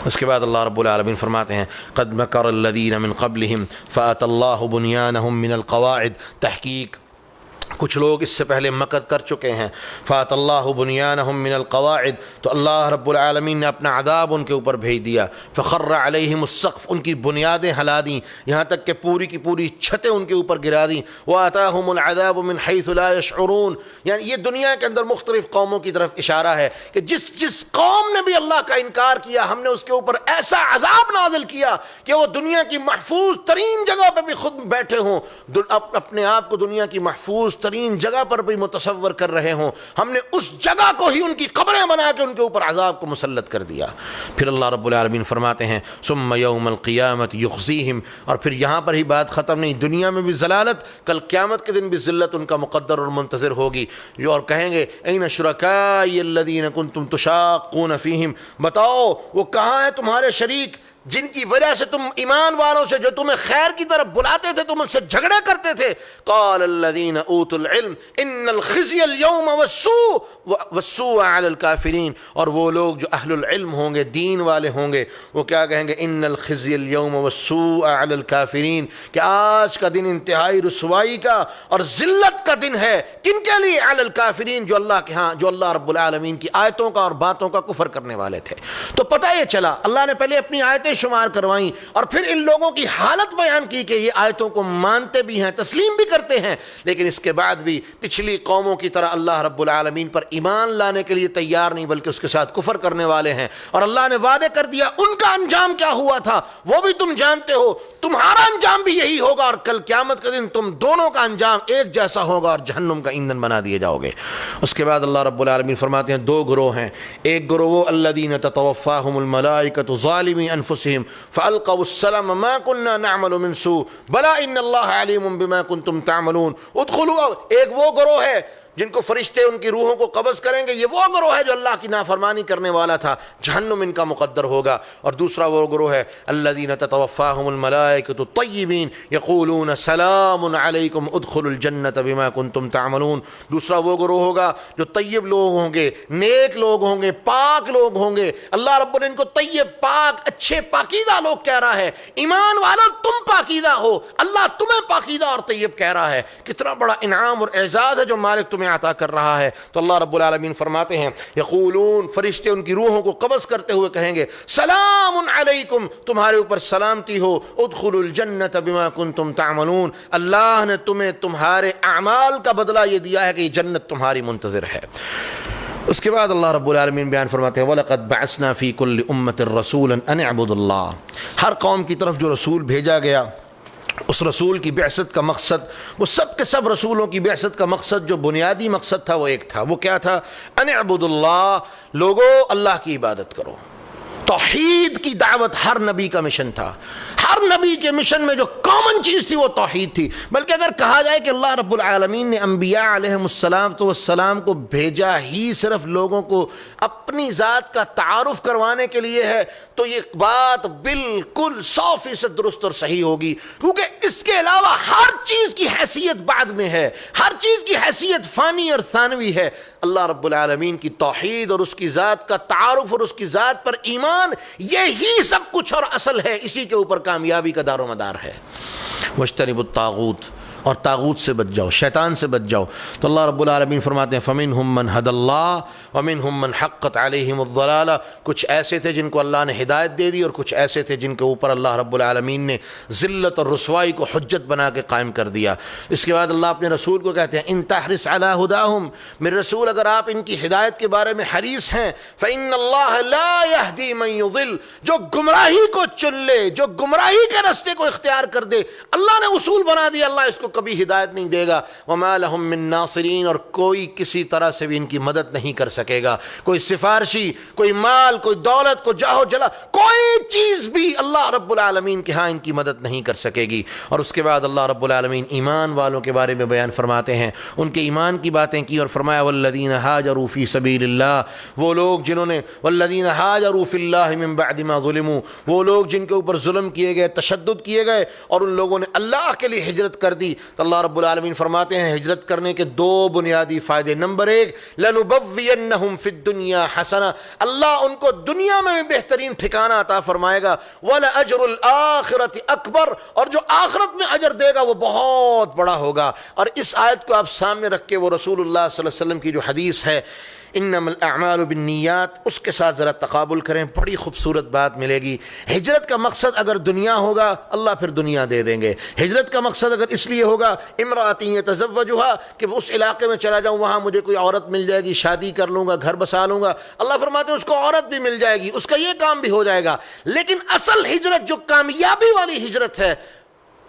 اس کے بعد اللہ رب العالمین فرماتے ہیں قد مکر الذین من قبلہم فأتی اللہ بنیانہم من القواعد، تحقیق کچھ لوگ اس سے پہلے مکر کر چکے ہیں، فَأَتَى اللَّهُ بُنْيَانَهُمْ مِنَ الْقَوَاعِدِ، تو اللہ رب العالمین نے اپنا عذاب ان کے اوپر بھیج دیا، فَخَرَّ عَلَيْهِمُ السَّقْفُ، ان کی بنیادیں ہلا دیں، یہاں تک کہ پوری کی پوری چھتیں ان کے اوپر گرا دیں، وَآتَاهُمُ الْعَذَابُ مِنْ حَيْثُ لَا يَشْعُرُونَ، یعنی یہ دنیا کے اندر مختلف قوموں کی طرف اشارہ ہے کہ جس قوم نے بھی اللہ کا انکار کیا ہم نے اس کے اوپر ایسا عذاب نازل کیا کہ وہ دنیا کی محفوظ ترین جگہ پہ بھی خود بیٹھے ہوں، اپنے آپ کو دنیا کی محفوظ محفوظ ترین جگہ پر بھی متصور کر رہے ہوں، ہم نے اس جگہ کو ہی ان کی قبریں بنا کے ان کے اوپر عذاب کو مسلط کر دیا۔ پھر اللہ رب العالمین فرماتے ہیں ثم یوم القیامت یخزیہم، اور پھر یہاں پر ہی بات ختم نہیں، دنیا میں بھی ذلالت، کل قیامت کے دن بھی ذلت ان کا مقدر اور منتظر ہوگی، جو اور کہیں گے این شرکائی الذین کنتم تشاقون فیہم، بتاؤ وہ کہاں ہیں تمہارے شریک جن کی وجہ سے تم ایمان والوں سے جو تمہیں خیر کی طرف بلاتے تھے تم ان سے جھگڑے کرتے تھے؟ قال الذین اوتوا العلم ان الخزي اليوم والسوء علی الکافرین، اور وہ لوگ جو اہل العلم ہوں گے، دین والے ہوں گے، وہ کیا کہیں گے؟ ان الخزي اليوم والسوء علی الکافرین، کہ آج کا دن انتہائی رسوائی کا اور ذلت کا دن ہے، کن کے لیے؟ علی الکافرین، جو اللہ کے ہاں، جو اللہ رب العالمین کی آیتوں کا اور باتوں کا کفر کرنے والے تھے۔ تو پتہ یہ چلا اللہ نے پہلے اپنی آیتیں شمار کروائیں اور پھر ان لوگوں کی حالت بیان کی کہ یہ آیتوں کو مانتے بھی ہیں، تسلیم بھی کرتے ہیں، لیکن اس کے بعد بھی پچھلی قوموں کی طرح اللہ رب العالمین پر ایمان لانے کے لیے تیار نہیں بلکہ اس کے ساتھ کفر کرنے والے ہیں۔ اور اللہ نے وعدے کر دیا ان کا انجام کیا ہوا تھا وہ بھی تم جانتے ہو، تمہارا انجام بھی یہی ہوگا، اور کل قیامت کے دن تم دونوں کا انجام ایک جیسا ہوگا اور جہنم کا ایندھن بنا دیے جاؤ گے۔ اس کے بعد اللہ رب العالمین فرماتے ہیں دو گروہ ہیں، ایک گروہ وہ الذین تتوفاہم الملائکۃ ظالمی انفسہم فألقوا السلام ما كنا نعمل من سوء بلا ان اللہ علیم بما کنتم تعملون ادخلوا، ایک وہ گروہ ہے جن کو فرشتے ان کی روحوں کو قبض کریں گے، یہ وہ گروہ ہے جو اللہ کی نافرمانی کرنے والا تھا، جہنم ان کا مقدر ہوگا۔ اور دوسرا وہ گروہ ہے الذین تتوفاہم الملائکۃ الطیبین یقولون سلام علیکم ادخلوا الجنۃ بما کنتم تعملون، دوسرا وہ گروہ ہوگا جو طیب لوگ ہوں گے، نیک لوگ ہوں گے، پاک لوگ ہوں گے۔ اللہ رب العالمین کو طیب، پاک، اچھے، پاکیزہ لوگ کہہ رہا ہے، ایمان والو تم پاکیزہ ہو، اللہ تمہیں پاکیزہ اور طیب کہہ رہا ہے۔ کتنا بڑا انعام اور اعزاز ہے جو مالک تمہیں عطا کر رہا ہے۔ تو اللہ رب العالمین فرماتے ہیں یقولون، فرشتے ان کی روحوں کو قبض کرتے ہوئے کہیں گے سلام علیکم، تمہارے اوپر سلامتی ہو، ادخلوا الجنۃ بما کنتم تعملون، اللہ نے تمہیں تمہارے اعمال کا بدلہ یہ دیا ہے کہ یہ جنت تمہاری منتظر ہے۔ اس کے بعد اللہ رب العالمین بیان فرماتے ہیں وَلَقَدْ بَعَثْنَا فِي كُلِّ أُمَّةٍ رَسُولًا أَنِ اعْبُدُوا اللَّهَ، ہر قوم کی طرف جو رسول بھیجا گیا اس رسول کی بعثت کا مقصد، وہ سب کے سب رسولوں کی بعثت کا مقصد جو بنیادی مقصد تھا وہ ایک تھا، وہ کیا تھا؟ ان اعبدوا اللہ، لوگو اللہ کی عبادت کرو۔ توحید کی دعوت ہر نبی کا مشن تھا، ہر نبی کے مشن میں جو کامن چیز تھی وہ توحید تھی۔ بلکہ اگر کہا جائے کہ اللہ رب العالمین نے انبیاء علیہ السلام کو بھیجا ہی صرف لوگوں کو اپنی ذات کا تعارف کروانے کے لیے ہے تو یہ بات بالکل 100% درست اور صحیح ہوگی، کیونکہ اس کے علاوہ ہر چیز کی حیثیت بعد میں ہے، ہر چیز کی حیثیت فانی اور ثانوی ہے۔ اللہ رب العالمین کی توحید اور اس کی ذات کا تعارف اور اس کی ذات پر ایمان، یہی سب کچھ اور اصل ہے، اسی کے اوپر کامیابی کا دار و مدار ہے۔ واجتنبوا الطاغوت، اور طاغوت سے بچ جاؤ، شیطان سے بچ جاؤ۔ تو اللہ رب العالمین فرماتے ہیں فَمِنْهُمْ مَنْ هَدَى اللَّهُ وَمِنْهُمْ مَنْ حَقَّتْ عَلَيْهِمُ الضَّلَالَةُ، کچھ ایسے تھے جن کو اللہ نے ہدایت دے دی اور کچھ ایسے تھے جن کے اوپر اللہ رب العالمین نے ذلت اور رسوائی کو حجت بنا کے قائم کر دیا۔ اس کے بعد اللہ اپنے رسول کو کہتے ہیں ان تحرص علی ہداہم، میرے رسول اگر آپ ان کی ہدایت کے بارے میں حریص ہیں، فإن اللہ لا يهدي من يضل، جو گمراہی کو چن لے، جو گمراہی کے راستے کو اختیار کر دے، اللہ نے اصول بنا دیا، اللہ اس کو کبھی ہدایت نہیں دے گا۔ وما لهم من ناصرین، اور کوئی کسی طرح سے بھی ان کی مدد نہیں کر سکے گا، کوئی سفارشی، کوئی مال، کوئی دولت، کوئی جاہ و جلا، کوئی چیز بھی اللہ رب العالمین کے ہاں ان کی مدد نہیں کر سکے گی۔ اور اس کے بعد اللہ رب العالمین ایمان والوں کے بارے میں بیان فرماتے ہیں، ان کے ایمان کی باتیں کی اور فرمایا والذین ہاجروا فی سبیل اللہ، وہ لوگ جنہوں نے والذین ہاجروا فی اللہ من بعد ما ظلموا، وہ لوگ جن کے اوپر ظلم کیے گئے، تشدد کیے گئے اور ان لوگوں نے اللہ کے لیے ہجرت کر دی۔ تو اللہ رب العالمین فرماتے ہیں ہجرت کرنے کے دو بنیادی فائدے، نمبر ایک لَنُبَوِّيَنَّهُمْ فِي الدُّنْيَا حَسَنَةً، اللہ ان کو دنیا میں بھی بہترین ٹھکانہ عطا فرمائے گا، وَلَأَجْرُ الْآخِرَةِ أَكْبَرُ، اور جو آخرت میں اجر دے گا وہ بہت بڑا ہوگا۔ اور اس آیت کو آپ سامنے رکھ کے وہ رسول اللہ صلی اللہ علیہ وسلم کی جو حدیث ہے انما الاعمال بالنیات، اس کے ساتھ ذرا تقابل کریں، بڑی خوبصورت بات ملے گی۔ ہجرت کا مقصد اگر دنیا ہوگا اللہ پھر دنیا دے دیں گے، ہجرت کا مقصد اگر اس لیے ہوگا امرأۃ یتزوجها کہ اس علاقے میں چلا جاؤں، وہاں مجھے کوئی عورت مل جائے گی، شادی کر لوں گا، گھر بسا لوں گا، اللہ فرماتے ہیں اس کو عورت بھی مل جائے گی، اس کا یہ کام بھی ہو جائے گا۔ لیکن اصل ہجرت جو کامیابی والی ہجرت ہے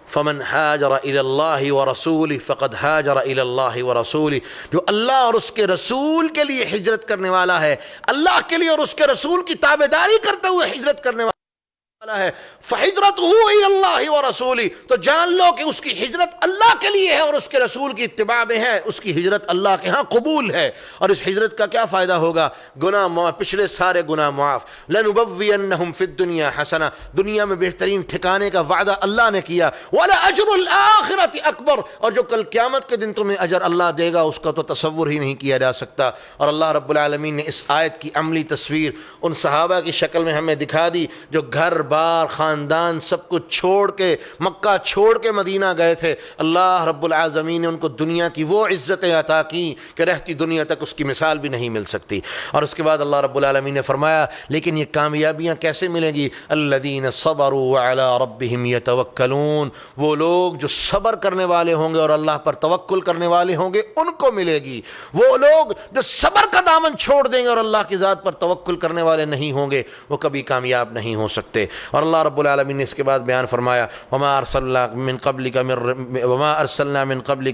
فمن ہاجر الی اللہ ورسولہ فقد ہاجر الی اللہ ورسولہ، جو اللہ اور اس کے رسول کے لیے ہجرت کرنے والا ہے، اللہ کے لیے اور اس کے رسول کی تابعداری کرتے ہوئے ہجرت کرنے والا ہے، فہجرتہ الی اللہ ورسولہ، تو جان لو کہ اس کی ہجرت اللہ کے لیے ہے اور اس کے رسول کی اتباع میں ہے، اس کی ہجرت اللہ کے ہاں قبول ہے۔ اور اس ہجرت کا کیا فائدہ ہوگا؟ گناہ معاف، پچھلے سارے گناہ معاف۔ لنبوینہم فی الدنیا حسنہ، دنیا میں بہترین ٹھکانے کا وعدہ اللہ نے کیا۔ وَلَأَجْرُ الْآخِرَةِ اکبر، اور جو کل قیامت کے دن تمہیں اجر اللہ دے گا اس کا تو تصور ہی نہیں کیا جا سکتا۔ اور اللہ رب العالمین نے اس آیت کی عملی تصویر ان صحابہ کی شکل میں ہمیں دکھا دی جو گھر بار خاندان سب کچھ چھوڑ کے، مکہ چھوڑ کے مدینہ گئے تھے۔ اللہ رب العالمین نے ان کو دنیا کی وہ عزتیں عطا کی کہ رہتی دنیا تک اس کی مثال بھی نہیں مل سکتی۔ اور اس کے بعد اللہ رب العالمین نے فرمایا لیکن یہ کامیابیاں کیسے ملیں گی؟ الذین صبروا وعلی ربہم یتوکلون، وہ لوگ جو صبر کرنے والے ہوں گے اور اللہ پر توکل کرنے والے ہوں گے ان کو ملے گی۔ وہ لوگ جو صبر کا دامن چھوڑ دیں گے اور اللہ کی ذات پر توکل کرنے والے نہیں ہوں گے وہ کبھی کامیاب نہیں ہو سکتے۔ اور اللہ رب العالمین نے اس کے بعد بیان فرمایا وما ارسلنا من قبلک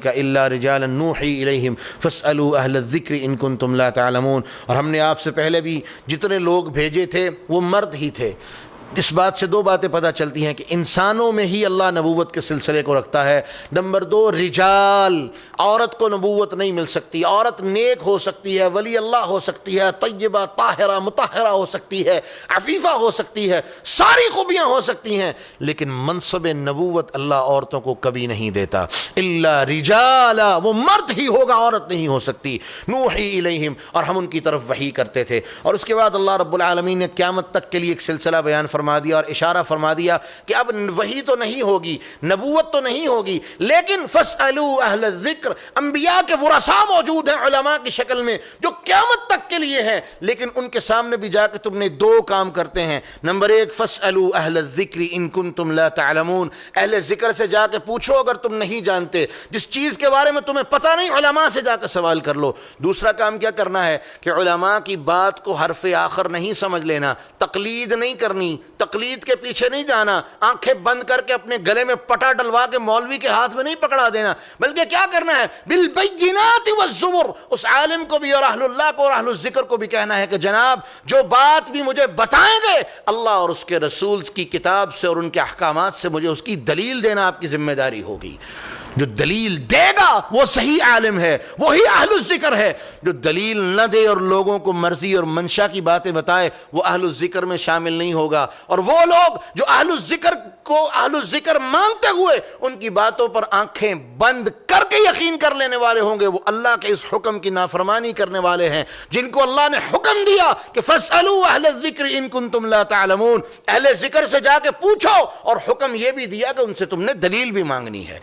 الا رجالا نوحی الیہم فاسألوا اہل الذکر ان کنتم لا تعلمون، اور ہم نے آپ سے پہلے بھی جتنے لوگ بھیجے تھے وہ مرد ہی تھے۔ اس بات سے دو باتیں پتہ چلتی ہیں کہ انسانوں میں ہی اللہ نبوت کے سلسلے کو رکھتا ہے۔ نمبر دو، رجال، عورت کو نبوت نہیں مل سکتی، عورت نیک ہو سکتی ہے، ولی اللہ ہو سکتی ہے، طیبہ طاہرہ مطہرہ ہو سکتی ہے، عفیفہ ہو سکتی ہے، ساری خوبیاں ہو سکتی ہیں، لیکن منصب نبوت اللہ عورتوں کو کبھی نہیں دیتا۔ الا رجالا، وہ مرد ہی ہوگا، عورت نہیں ہو سکتی۔ نوحی الیہم، اور ہم ان کی طرف وحی کرتے تھے۔ اور اس کے بعد اللہ رب العالمین نے قیامت تک کے لیے ایک سلسلہ بیان فرما دیا اور اشارہ فرما دیا کہ اب وحی تو نہیں ہوگی، نبوت تو نہیں ہوگی، لیکن فاسألوا اہل الذکر، انبیاء کے ورثاء موجود ہیں علماء کی شکل میں جو قیامت تک کے لیے ہیں، لیکن ان کے سامنے بھی جا کے تم نے دو کام کرتے ہیں۔ نمبر ایک، فاسألوا اہل الذکر ان کنتم لا تعلمون، اہل ذکر سے جا کے پوچھو اگر تم نہیں جانتے، جس چیز کے بارے میں تمہیں پتہ نہیں علماء سے جا کے سوال کر لو۔ دوسرا کام کیا کرنا ہے کہ علماء کی بات کو حرف آخر نہیں سمجھ لینا، تقلید نہیں کرنی، تقلید کے پیچھے نہیں جانا، آنکھیں بند کر کے اپنے گلے میں پٹا ڈلوا کے مولوی کے ہاتھ میں نہیں پکڑا دینا، بلکہ کیا کرنا ہے؟ بالبینات والزبر، اس عالم کو بھی اور اہل اللہ کو اور اہل الذکر کو بھی کہنا ہے کہ جناب جو بات بھی مجھے بتائیں گے اللہ اور اس کے رسول کی کتاب سے اور ان کے احکامات سے مجھے اس کی دلیل دینا آپ کی ذمہ داری ہوگی۔ جو دلیل دے گا وہ صحیح عالم ہے، وہی اہل الذکر ہے۔ جو دلیل نہ دے اور لوگوں کو مرضی اور منشا کی باتیں بتائے وہ اہل الذکر میں شامل نہیں ہوگا۔ اور وہ لوگ جو اہل الذکر کو اہل الذکر مانتے ہوئے ان کی باتوں پر آنکھیں بند کر کے یقین کر لینے والے ہوں گے وہ اللہ کے اس حکم کی نافرمانی کرنے والے ہیں جن کو اللہ نے حکم دیا کہ فاسألوا اہل الذکر ان کنتم لا تعلمون، اہل ذکر سے جا کے پوچھو، اور حکم یہ بھی دیا کہ ان سے تم نے دلیل بھی مانگنی ہے۔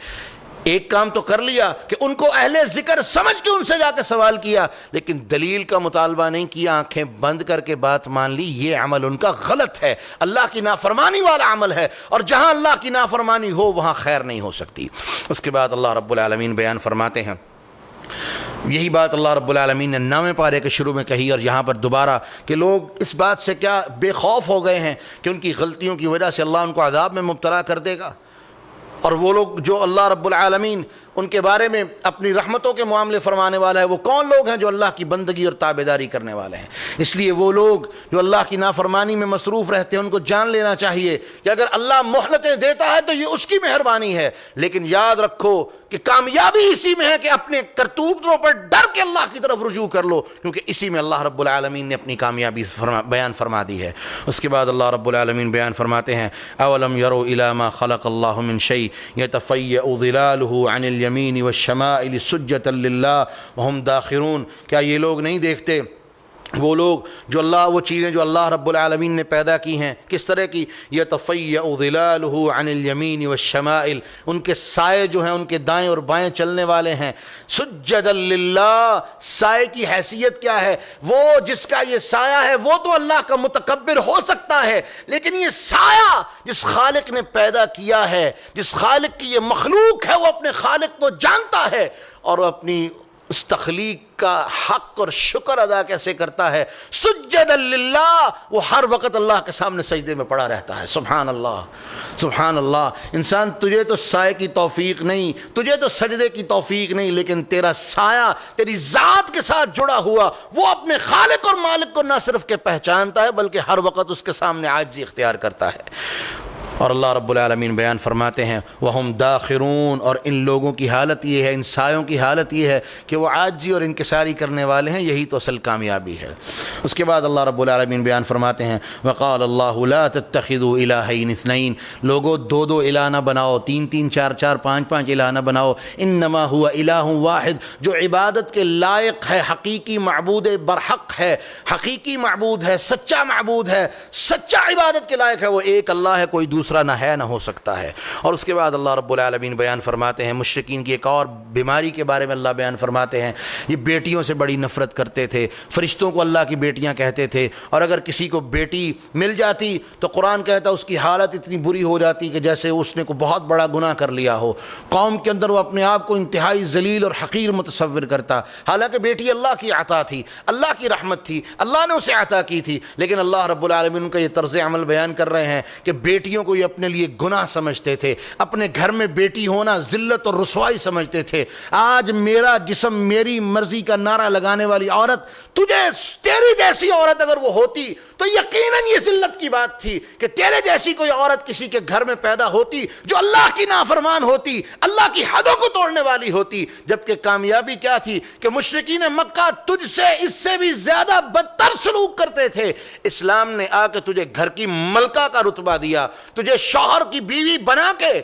ایک کام تو کر لیا کہ ان کو اہل ذکر سمجھ کے ان سے جا کے سوال کیا، لیکن دلیل کا مطالبہ نہیں کیا، آنکھیں بند کر کے بات مان لی، یہ عمل ان کا غلط ہے، اللہ کی نافرمانی والا عمل ہے، اور جہاں اللہ کی نافرمانی ہو وہاں خیر نہیں ہو سکتی۔ اس کے بعد اللہ رب العالمین بیان فرماتے ہیں، یہی بات اللہ رب العالمین نے 9ویں پارے کے شروع میں کہی اور یہاں پر دوبارہ کہ لوگ اس بات سے کیا بے خوف ہو گئے ہیں کہ ان کی غلطیوں کی وجہ سے اللہ ان کو عذاب میں مبتلا کر دے گا۔ اور وہ لوگ جو اللہ رب العالمین ان کے بارے میں اپنی رحمتوں کے معاملے فرمانے والا ہے وہ کون لوگ ہیں؟ جو اللہ کی بندگی اور تابعداری کرنے والے ہیں۔ اس لیے وہ لوگ جو اللہ کی نافرمانی میں مصروف رہتے ہیں ان کو جان لینا چاہیے کہ اگر اللہ مہلتیں دیتا ہے تو یہ اس کی مہربانی ہے، لیکن یاد رکھو کہ کامیابی اسی میں ہے کہ اپنے کرتوتوں پر ڈر کے اللہ کی طرف رجوع کر لو، کیونکہ اسی میں اللہ رب العالمین نے اپنی کامیابی بیان فرما دی ہے۔ اس کے بعد اللہ رب العالمین بیان فرماتے ہیں اولم یروا الی ما خلق اللہ من شیء یتفیأ ظلالہ عن الیمین والشمائل سجدا للہ وہم داخرون، کیا یہ لوگ نہیں دیکھتے وہ لوگ جو وہ چیزیں جو اللہ رب العالمین نے پیدا کی ہیں کس طرح کی؟ یتفیأ ظلالہ عن الیمین والشمائل، ان کے سائے جو ہیں ان کے دائیں اور بائیں چلنے والے ہیں، سجدا للہ، سائے کی حیثیت کیا ہے؟ وہ جس کا یہ سایہ ہے وہ تو اللہ کا متکبر ہو سکتا ہے، لیکن یہ سایہ جس خالق نے پیدا کیا ہے، جس خالق کی یہ مخلوق ہے وہ اپنے خالق کو جانتا ہے اور اپنی اس تخلیق کا حق اور شکر ادا کیسے کرتا ہے. سجدا للہ، وہ ہر وقت اللہ کے سامنے سجدے میں پڑا رہتا ہے. سبحان اللہ سبحان اللہ. انسان تجھے تو سائے کی توفیق نہیں، تجھے تو سجدے کی توفیق نہیں، لیکن تیرا سایہ تیری ذات کے ساتھ جڑا ہوا وہ اپنے خالق اور مالک کو نہ صرف کہ پہچانتا ہے بلکہ ہر وقت اس کے سامنے عاجزی اختیار کرتا ہے. اور اللہ رب العالمین بیان فرماتے ہیں وَهُمْ دَاخِرُونَ، اور ان لوگوں کی حالت یہ ہے، ان سایوں کی حالت یہ ہے کہ وہ عاجزی اور انکساری کرنے والے ہیں. یہی تو اصل کامیابی ہے. اس کے بعد اللہ رب العالمین بیان فرماتے ہیں وَقَالَ اللَّهُ لَا تَتَّخِذُوا إِلَٰهَيْنِ اثْنَيْنِ، لوگو دو دو الہ نہ بناؤ، تین تین چار چار پانچ پانچ الہ نہ بناؤ. انما هو الہ واحد، جو عبادت کے لائق ہے، حقیقی معبود برحق ہے، حقیقی معبود ہے، سچا معبود ہے، سچا عبادت کے لائق ہے، وہ ایک اللہ ہے، کوئی دوسرا نہ ہے نہ ہو سکتا ہے. اور اس کے بعد اللہ رب العالمین بیان فرماتے ہیں مشرکین کی ایک اور بیماری کے بارے میں اللہ بیان فرماتے ہیں. یہ بیٹیوں سے بڑی نفرت کرتے تھے، فرشتوں کو اللہ کی بیٹیاں کہتے تھے، اور اگر کسی کو بیٹی مل جاتی تو قرآن کہتا اس کی حالت اتنی بری ہو جاتی کہ جیسے اس نے کوئی بہت بڑا گناہ کر لیا ہو. قوم کے اندر وہ اپنے آپ کو انتہائی ذلیل اور حقیر متصور کرتا، حالانکہ بیٹی اللہ کی عطا تھی، اللہ کی رحمت تھی، اللہ نے اسے عطا کی تھی. لیکن اللہ رب العالمین کا یہ طرز عمل بیان کر رہے ہیں کہ بیٹیوں کو یہ اپنے لیے گناہ سمجھتے تھے، اپنے گھر میں بیٹی ہونا ذلت اور رسوائی سمجھتے تھے. آج میرا جسم میری مرضی کا نعرہ لگانے والی عورت، تجھے تیری جیسی عورت اگر وہ ہوتی تو یقیناً یہ ذلت کی بات تھی کہ تیرے جیسی کوئی عورت کسی کے گھر میں پیدا ہوتی جو اللہ کی نافرمان ہوتی، اللہ کی حدوں کو توڑنے والی ہوتی. جبکہ کامیابی کیا تھی کہ مشرکین مکہ تجھ سے اس سے بھی زیادہ بدتر سلوک کرتے تھے. اسلام نے آ کے تجھے گھر کی ملکہ کا رتبہ دیا، تجھے شوہر کی بیوی بنا کے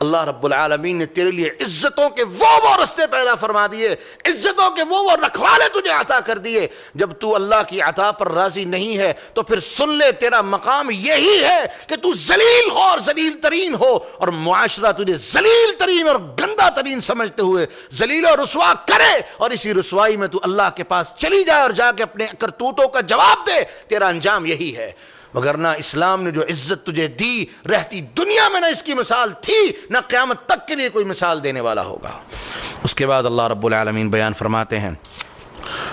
اللہ رب العالمین نے تیرے لیے عزتوں کے وہ رستے پیدا فرما دیے، عزتوں کے وہ رکھوالے تجھے عطا کر دیے. جب تو اللہ کی عطا پر راضی نہیں ہے تو پھر سن لے، تیرا مقام یہی ہے کہ تو ذلیل ہو اور ذلیل ترین ہو، اور معاشرہ تجھے ذلیل ترین اور گندہ ترین سمجھتے ہوئے ذلیل و رسوا کرے، اور اسی رسوائی میں تو اللہ کے پاس چلی جائے اور جا کے اپنے کرتوتوں کا جواب دے. تیرا انجام یہی ہے. وگرنہ اسلام نے جو عزت تجھے دی رہتی دنیا میں نہ اس کی مثال تھی، نہ قیامت تک کے لیے کوئی مثال دینے والا ہوگا. اس کے بعد اللہ رب العالمین بیان فرماتے ہیں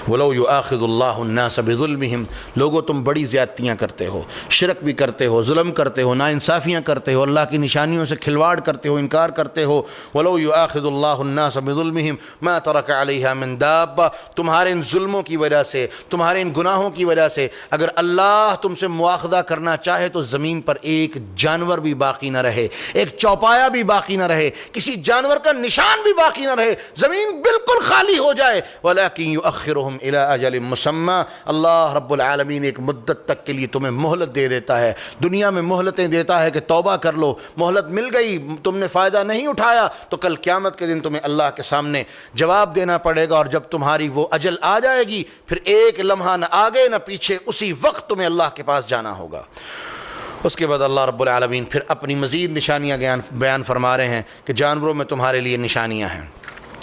وَلَوْ يُؤَاخِذُ اللَّهُ النَّاسَ بِظُلْمِهِمْ، لوگوں تم بڑی زیادتیاں کرتے ہو، شرک بھی کرتے ہو، ظلم کرتے ہو، ناانصافیاں کرتے ہو، اللہ کی نشانیوں سے کھلواڑ کرتے ہو، انکار کرتے ہو. وَلَوْ يُؤَاخِذُ اللَّهُ النَّاسَ بِظُلْمِهِمْ مَا تَرَكَ عَلَيْهَا مِن دَابَّةٍ، تمہارے ان ظلموں کی وجہ سے، تمہارے ان گناہوں کی وجہ سے اگر اللہ تم سے مواخذہ کرنا چاہے تو زمین پر ایک جانور بھی باقی نہ رہے، ایک چوپایا بھی باقی نہ رہے، کسی جانور کا نشان بھی باقی نہ رہے، زمین بالکل خالی ہو جائے. وَلَكِنْ يُؤَخِّرُهُمْ إِلَىٰ أَجَلٍ مُّسَمًّى، اللہ رب العالمین ایک مدت تک کے لیے تمہیں مہلت دے دیتا ہے. دنیا میں مہلتیں دیتا ہے کہ توبہ کر لو، مہلت مل گئی، تم نے فائدہ نہیں اٹھایا تو کل قیامت کے دن تمہیں اللہ کے سامنے جواب دینا پڑے گا. اور جب تمہاری وہ اجل آ جائے گی پھر ایک لمحہ نہ آگے نہ پیچھے، اسی وقت تمہیں اللہ کے پاس جانا ہوگا. اس کے بعد اللہ رب العالمین پھر اپنی مزید نشانیاں بیان فرما رہے ہیں کہ جانوروں میں تمہارے لیے نشانیاں ہیں.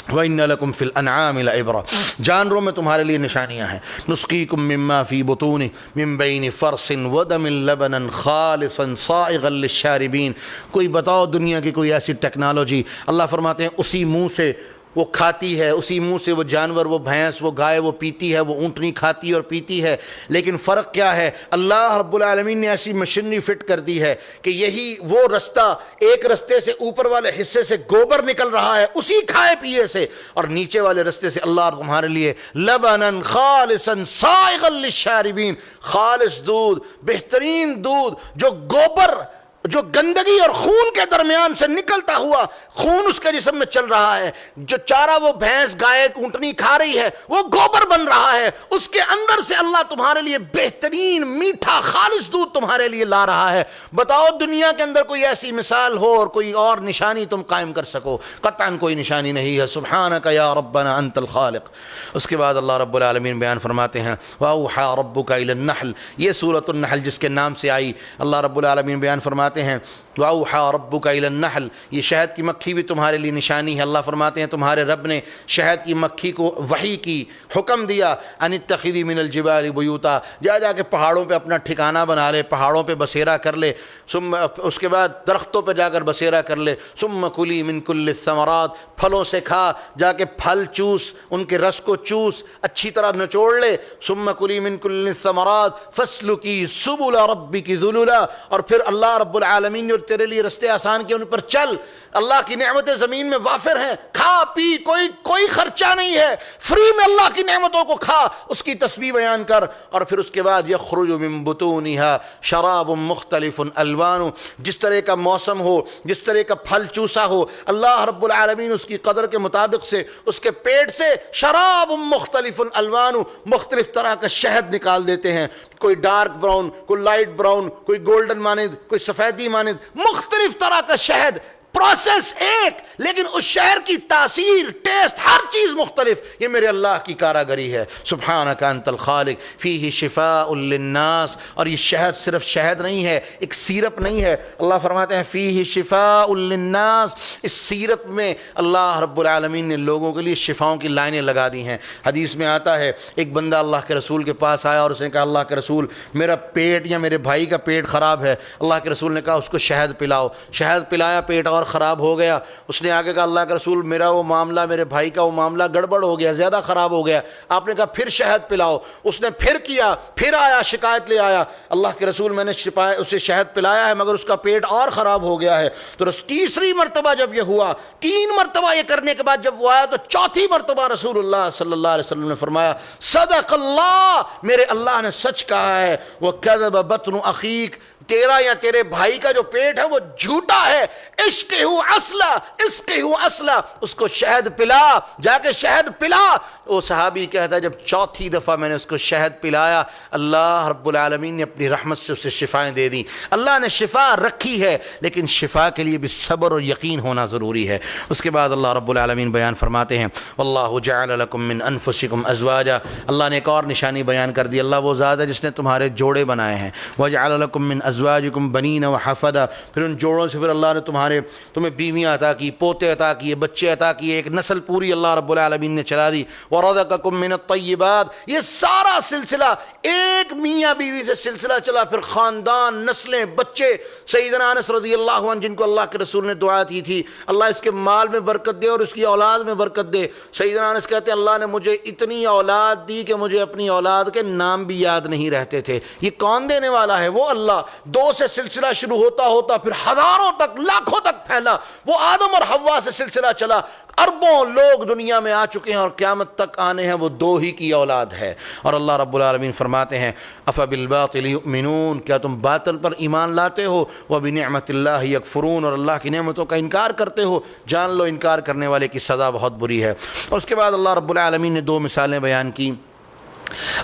وَإِنَّ لَكُمْ فِي الْأَنْعَامِ لَعِبْرَةً، جانوروں میں تمہارے لیے نشانیاں ہیں. نُسْقِيكُم مِّمَّا فِي بُطُونِهِ مِن بَيْنِ فَرْثٍ وَدَمٍ لَبَنًا خَالِصًا صَائِغًا لِلشَّارِبِينَ. کوئی بتاؤ دنیا کی کوئی ایسی ٹیکنالوجی، اللہ فرماتے ہیں اسی منہ سے وہ کھاتی ہے، اسی منہ سے وہ جانور، وہ بھینس، وہ گائے وہ پیتی ہے، وہ اونٹنی کھاتی ہے اور پیتی ہے. لیکن فرق کیا ہے؟ اللہ رب العالمین نے ایسی مشینری فٹ کر دی ہے کہ یہی وہ رستہ، ایک رستے سے اوپر والے حصے سے گوبر نکل رہا ہے اسی کھائے پیے سے، اور نیچے والے رستے سے اللہ تمہارے لیے لبناً خالصاً صائغاً للشاربین، خالص دودھ، بہترین دودھ، جو گوبر، جو گندگی اور خون کے درمیان سے نکلتا ہوا، خون اس کے جسم میں چل رہا ہے، جو چارہ وہ بھینس گائے اونٹنی کھا رہی ہے وہ گوبر بن رہا ہے، اس کے اندر سے اللہ تمہارے لیے بہترین میٹھا خالص دودھ تمہارے لیے لا رہا ہے. بتاؤ دنیا کے اندر کوئی ایسی مثال ہو اور کوئی اور نشانی تم قائم کر سکو؟ قطعاً کوئی نشانی نہیں ہے. سبحانک یا ربنا انت الخالق. اس کے بعد اللہ رب العالمین بیان فرماتے ہیں وَأَوْحَىٰ رَبُّكَ إِلَى النَّحْلِ، یہ سورۃ النحل جس کے نام سے آئی، اللہ رب العالمین بیان فرماتے ہیں وَأَوْحَىٰ رَبُّكَ إِلَى النَّحْلِ، یہ شہد کی مکھی بھی تمہارے لیے نشانی ہے۔ اللہ فرماتے ہیں تمہارے رب نے شہد کی مکھی کو وحی کی، حکم دیا ان اتخذی من الجبال بیوتا، جا کے پہاڑوں پہ اپنا ٹھکانہ بنا لے، پہاڑوں پہ بسیرا کر لے، اس کے بعد درختوں پہ جا کر بسیرا کر لے۔ ثم کلی من کل الثمرات، پھلوں سے کھا، جا کے پھل چوس، ان کے رس کو چوس، اچھی طرح نچوڑ لے۔ ثم کلی من کل الثمرات فاسلکی سبل ربک ذللا، اور پھر اللہ رب العالمین نے تیرے لیے رستے آسان کیے، ان پر چل۔ اللہ کی نعمتیں زمین میں وافر ہیں، کھا پی، کوئی خرچہ نہیں ہے، فری میں اللہ کی نعمتوں کو کھا، اس کی تسبیح بیان کر۔ اور پھر اس کے بعد یخرج من بطونها شراب مختلف الوان، جس طرح کا موسم ہو، جس طرح کا پھل چوسا ہو، اللہ رب العالمین اس کی قدر کے مطابق سے اس کے پیٹ سے شراب مختلف الوان، مختلف طرح کا شہد نکال دیتے ہیں، کوئی ڈارک براؤن، کوئی لائٹ براؤن، کوئی گولڈن مانند، کوئی سفیدی مانند، مختلف طرح کا شہد، پروسیس ایک، لیکن اس شہر کی تاثیر، ٹیسٹ، ہر چیز مختلف۔ یہ میرے اللہ کی کاراگری ہے۔ سبحانک انت الخالق فیہ شفاء للناس، اور یہ شہد صرف شہد نہیں ہے، ایک سیرپ نہیں ہے۔ اللہ فرماتے ہیں فیہ شفاء للناس، اس سیرپ میں اللہ رب العالمین نے لوگوں کے لیے شفاؤں کی لائنیں لگا دی ہیں۔ حدیث میں آتا ہے ایک بندہ اللہ کے رسول کے پاس آیا اور اس نے کہا اللہ کے رسول میرا پیٹ یا میرے بھائی کا پیٹ خراب ہے۔ اللہ کے رسول نے کہا اس کو شہد پلاؤ۔ شہد پلایا، پیٹ اور خراب ہو گیا۔ اس نے آگے کہا اللہ کے رسول میرا وہ معاملہ، میرے بھائی کا وہ معاملہ گڑبڑ ہو گیا، زیادہ خراب ہو گیا۔ آپ نے کہا پھر شہد پلاؤ۔ اس نے پھر کیا، پھر آیا، شکایت لے آیا، اللہ کے رسول میں نے اسے شہد پلایا ہے مگر اس کا پیٹ اور خراب ہو گیا ہے۔ تو تیسری مرتبہ جب یہ ہوا، 3 مرتبہ یہ کرنے کے بعد جب وہ آیا تو چوتھی مرتبہ رسول اللہ صلی اللہ علیہ وسلم نے فرمایا صدق اللہ، میرے اللہ نے سچ کہا ہے، وَكَذَبَ بَطْنُ أَخِيكَ، تیرا یا تیرے بھائی کا جو پیٹ ہے وہ جھوٹا ہے۔ عشقہ اصلا، عشقہ اصلا، اس کو شہد پلا، جا کے شہد پلا۔ وہ صحابی کہتا ہے جب چوتھی دفعہ میں نے اس کو شہد پلایا، اللہ رب العالمین نے اپنی رحمت سے اسے شفائیں دے دی۔ اللہ نے شفا رکھی ہے، لیکن شفا کے لیے بھی صبر اور یقین ہونا ضروری ہے۔ اس کے بعد اللہ رب العالمین بیان فرماتے ہیں واللہ جعل لکم من انفسکم ازواجا، اللہ نے ایک اور نشانی بیان کر دی، اللہ وہ ذات ہے جس نے تمہارے جوڑے بنائے ہیں۔ وجعل لکم من ازواجکم بنین وحفدا، پھر ان جوڑوں سے پھر اللہ نے تمہیں بیویاں عطا کی، پوتے عطا کیے، بچے عطا کیے، ایک نسل پوری اللہ رب العالمین نے چلا دی۔ ورزقکم من الطیبات، یہ سارا سلسلہ ایک میاں بیوی سے سلسلہ چلا، پھر خاندان، نسلیں، بچے۔ سیدنا انس رضی اللہ عنہ جن کو اللہ کے رسول نے دعا کی تھی اللہ اس کے مال میں برکت دے اور اس کی اولاد میں برکت دے، سیدنا انس کہتے ہیں اللہ نے مجھے اتنی اولاد دی کہ مجھے اپنی اولاد کے نام بھی یاد نہیں رہتے تھے۔ یہ کون دینے والا ہے؟ وہ اللہ۔ 2 سے سلسلہ شروع ہوتا ہوتا پھر ہزاروں تک، لاکھوں تک پھیلا۔ وہ آدم اور حوا سے سلسلہ چلا، اربوں لوگ دنیا میں آ چکے ہیں اور قیامت تک آنے ہیں، وہ 2 ہی کی اولاد ہے۔ اور اللہ رب العالمین فرماتے ہیں افبالباطل یؤمنون، کیا تم باطل پر ایمان لاتے ہو؟ وبنعمت اللہ یکفرون، اور اللہ کی نعمتوں کا انکار کرتے ہو؟ جان لو انکار کرنے والے کی سزا بہت بری ہے۔ اور اس کے بعد اللہ رب العالمین نے 2 مثالیں بیان کی۔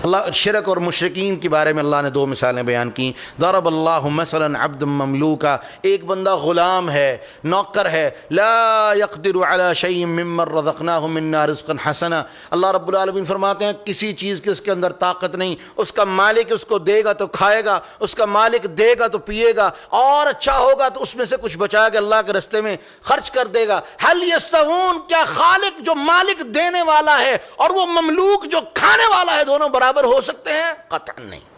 اللہ شرک اور مشرکین کے بارے میں اللہ نے 2 مثالیں بیان کی۔ ضرب اللہ مثلا عبد مملوکا، ایک بندہ غلام ہے، نوکر ہے، لا يقدر على شيء مما رزقناه منا رزقا حسنا، اللہ رب العالمین فرماتے ہیں کسی چیز کی اس کے اندر طاقت نہیں، اس کا مالک اس کو دے گا تو کھائے گا، اس کا مالک دے گا تو پیے گا، اور اچھا ہوگا تو اس میں سے کچھ بچا کے اللہ کے رستے میں خرچ کر دے گا۔ هل يستوون، کیا خالق جو مالک دینے والا ہے اور وہ مملوک جو کھانے والا ہے دونوں برابر ہو سکتے ہیں؟ قطعا نہیں،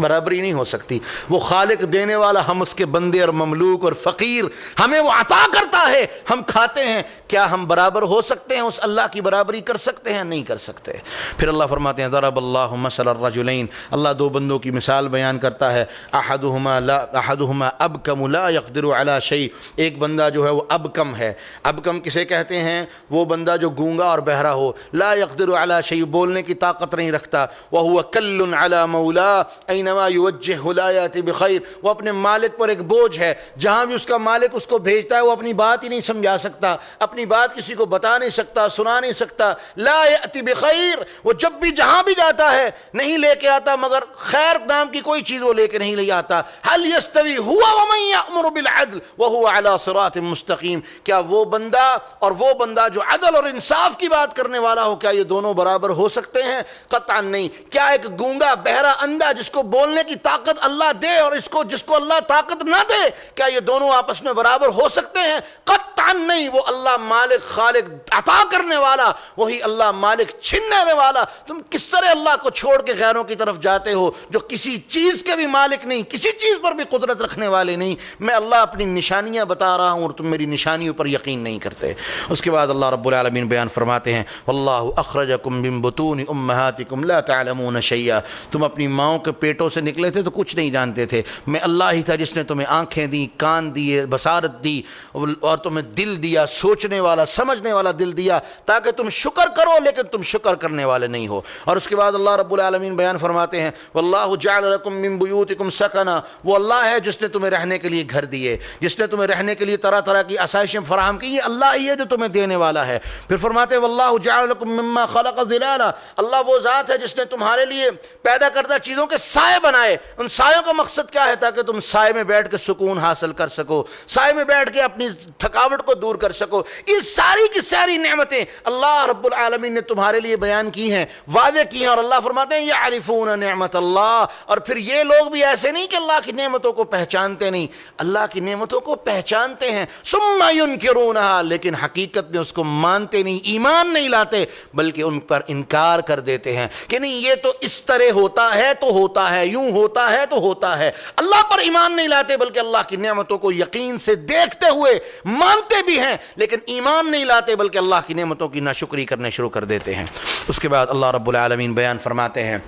برابری نہیں ہو سکتی۔ وہ خالق دینے والا، ہم اس کے بندے اور مملوک اور فقیر، ہمیں وہ عطا کرتا ہے، ہم کھاتے ہیں، کیا ہم برابر ہو سکتے ہیں؟ اس اللہ کی برابری کر سکتے ہیں؟ نہیں کر سکتے۔ پھر اللہ فرماتے ہیں ضرب اللہ مثل الرجلین، اللہ 2 بندوں کی مثال بیان کرتا ہے، احدہما ابکم لا یقدر علی شیء، ایک بندہ جو ہے وہ ابکم ہے۔ ابکم کسے کہتے ہیں؟ وہ بندہ جو گونگا اور بہرا ہو، لا یقدر علی شیء، بولنے کی طاقت نہیں رکھتا، وہو کل علی مولا اینما یوجہ لا یاتی بخیر، وہ اپنے مالک پر ایک بوجھ ہے، جہاں بھی اس کا مالک اس کو بھیجتا ہے وہ اپنی بات ہی نہیں سمجھا سکتا، اپنی بات کسی کو بتا نہیں سکتا، سنا نہیں سکتا۔ لا یاتی بخیر، وہ جب بھی جہاں بھی جاتا ہے نہیں لے کے آتا، مگر خیر نام کی کوئی چیز وہ لے کے نہیں لے آتا۔ هل یستوی هو ومن یأمر بالعدل وهو علی صراط مستقیم، کیا وہ بندہ اور وہ بندہ جو عدل اور انصاف کی بات کرنے والا ہو، کیا یہ دونوں برابر ہو سکتے ہیں؟ قطعا نہیں۔ کیا ایک گونگا بہرا اندھا جس کو بولنے کی طاقت اللہ دے اور اس کو جس کو اللہ طاقت نہ دے، کیا یہ دونوں آپس میں برابر ہو سکتے ہیں؟ قطعا نہیں۔ وہ اللہ مالک خالق عطا کرنے والا، وہی اللہ مالک چھیننے والا۔ تم کس طرح اللہ کو چھوڑ کے غیروں کی طرف جاتے ہو جو کسی چیز کے بھی مالک نہیں، کسی چیز پر بھی قدرت رکھنے والے نہیں؟ میں اللہ اپنی نشانیاں بتا رہا ہوں اور تم میری نشانیوں پر یقین نہیں کرتے۔ اس کے بعد اللہ رب العالمین بیان فرماتے ہیں واللہ اخرجکم من بطون امہاتکم لا تعلمون شیئا، تم اپنی ماؤں کے پیٹوں سے نکلے تھے تو کچھ نہیں جانتے تھے، میں اللہ ہی تھا جس نے تمہیں آنکھیں دی، کان دیے، بصارت دی اور تمہیں دل دیا، سوچنے والا سمجھنے والا دل دیا تاکہ تم شکر کرو، لیکن تم شکر کرنے والے نہیں ہو۔ اور اس کے بعد اللہ رب العالمین بیان فرماتے ہیں واللہ جعل لکم من بیوتکم سکنا، وہ اللہ ہے جس نے تمہیں رہنے کے لیے گھر دیے، جس نے تمہیں رہنے کے لیے طرح طرح کی آسائشیں فراہم کی، یہ اللہ ہی ہے جو تمہیں دینے والا ہے۔ پھر فرماتے ہیں واللہ جعل لکم مما خلق ظلالا، اللہ وہ ذات ہے جس نے تمہارے لیے پیدا کردہ چیزوں کے سائے بنائے۔ ان سایوں کا مقصد کیا ہے؟ تاکہ تم سائے میں بیٹھ کے سکون حاصل کر سکو، سائے میں بیٹھ کے اپنی تھکاوٹ کو دور کر سکو۔ یہ ساری کی ساری نعمتیں اللہ رب العالمین نے تمہارے لیے بیان کی ہیں، واضح کی ہیں، اور اللہ فرماتے ہیں یعرفون نعمت اللہ، اور پھر یہ لوگ بھی ایسے نہیں کہ اللہ کی نعمتوں کو پہچانتے نہیں، اللہ کی نعمتوں کو پہچانتے ہیں، ثم ینکرونہا، لیکن حقیقت میں اس کو مانتے نہیں، ایمان نہیں لاتے، بلکہ ان پر انکار کر دیتے ہیں کہ نہیں یہ تو اس طرح ہوتا ہے تو ہوتا ہے، یوں ہوتا ہے تو ہوتا ہے۔ اللہ پر ایمان نہیں لاتے بلکہ اللہ کی نعمتوں کو یقین سے دیکھتے ہوئے مانتے بھی ہیں، لیکن ایمان نہیں لاتے بلکہ اللہ کی نعمتوں کی ناشکری کرنے شروع کر دیتے ہیں۔ اس کے بعد اللہ رب العالمین بیان فرماتے ہیں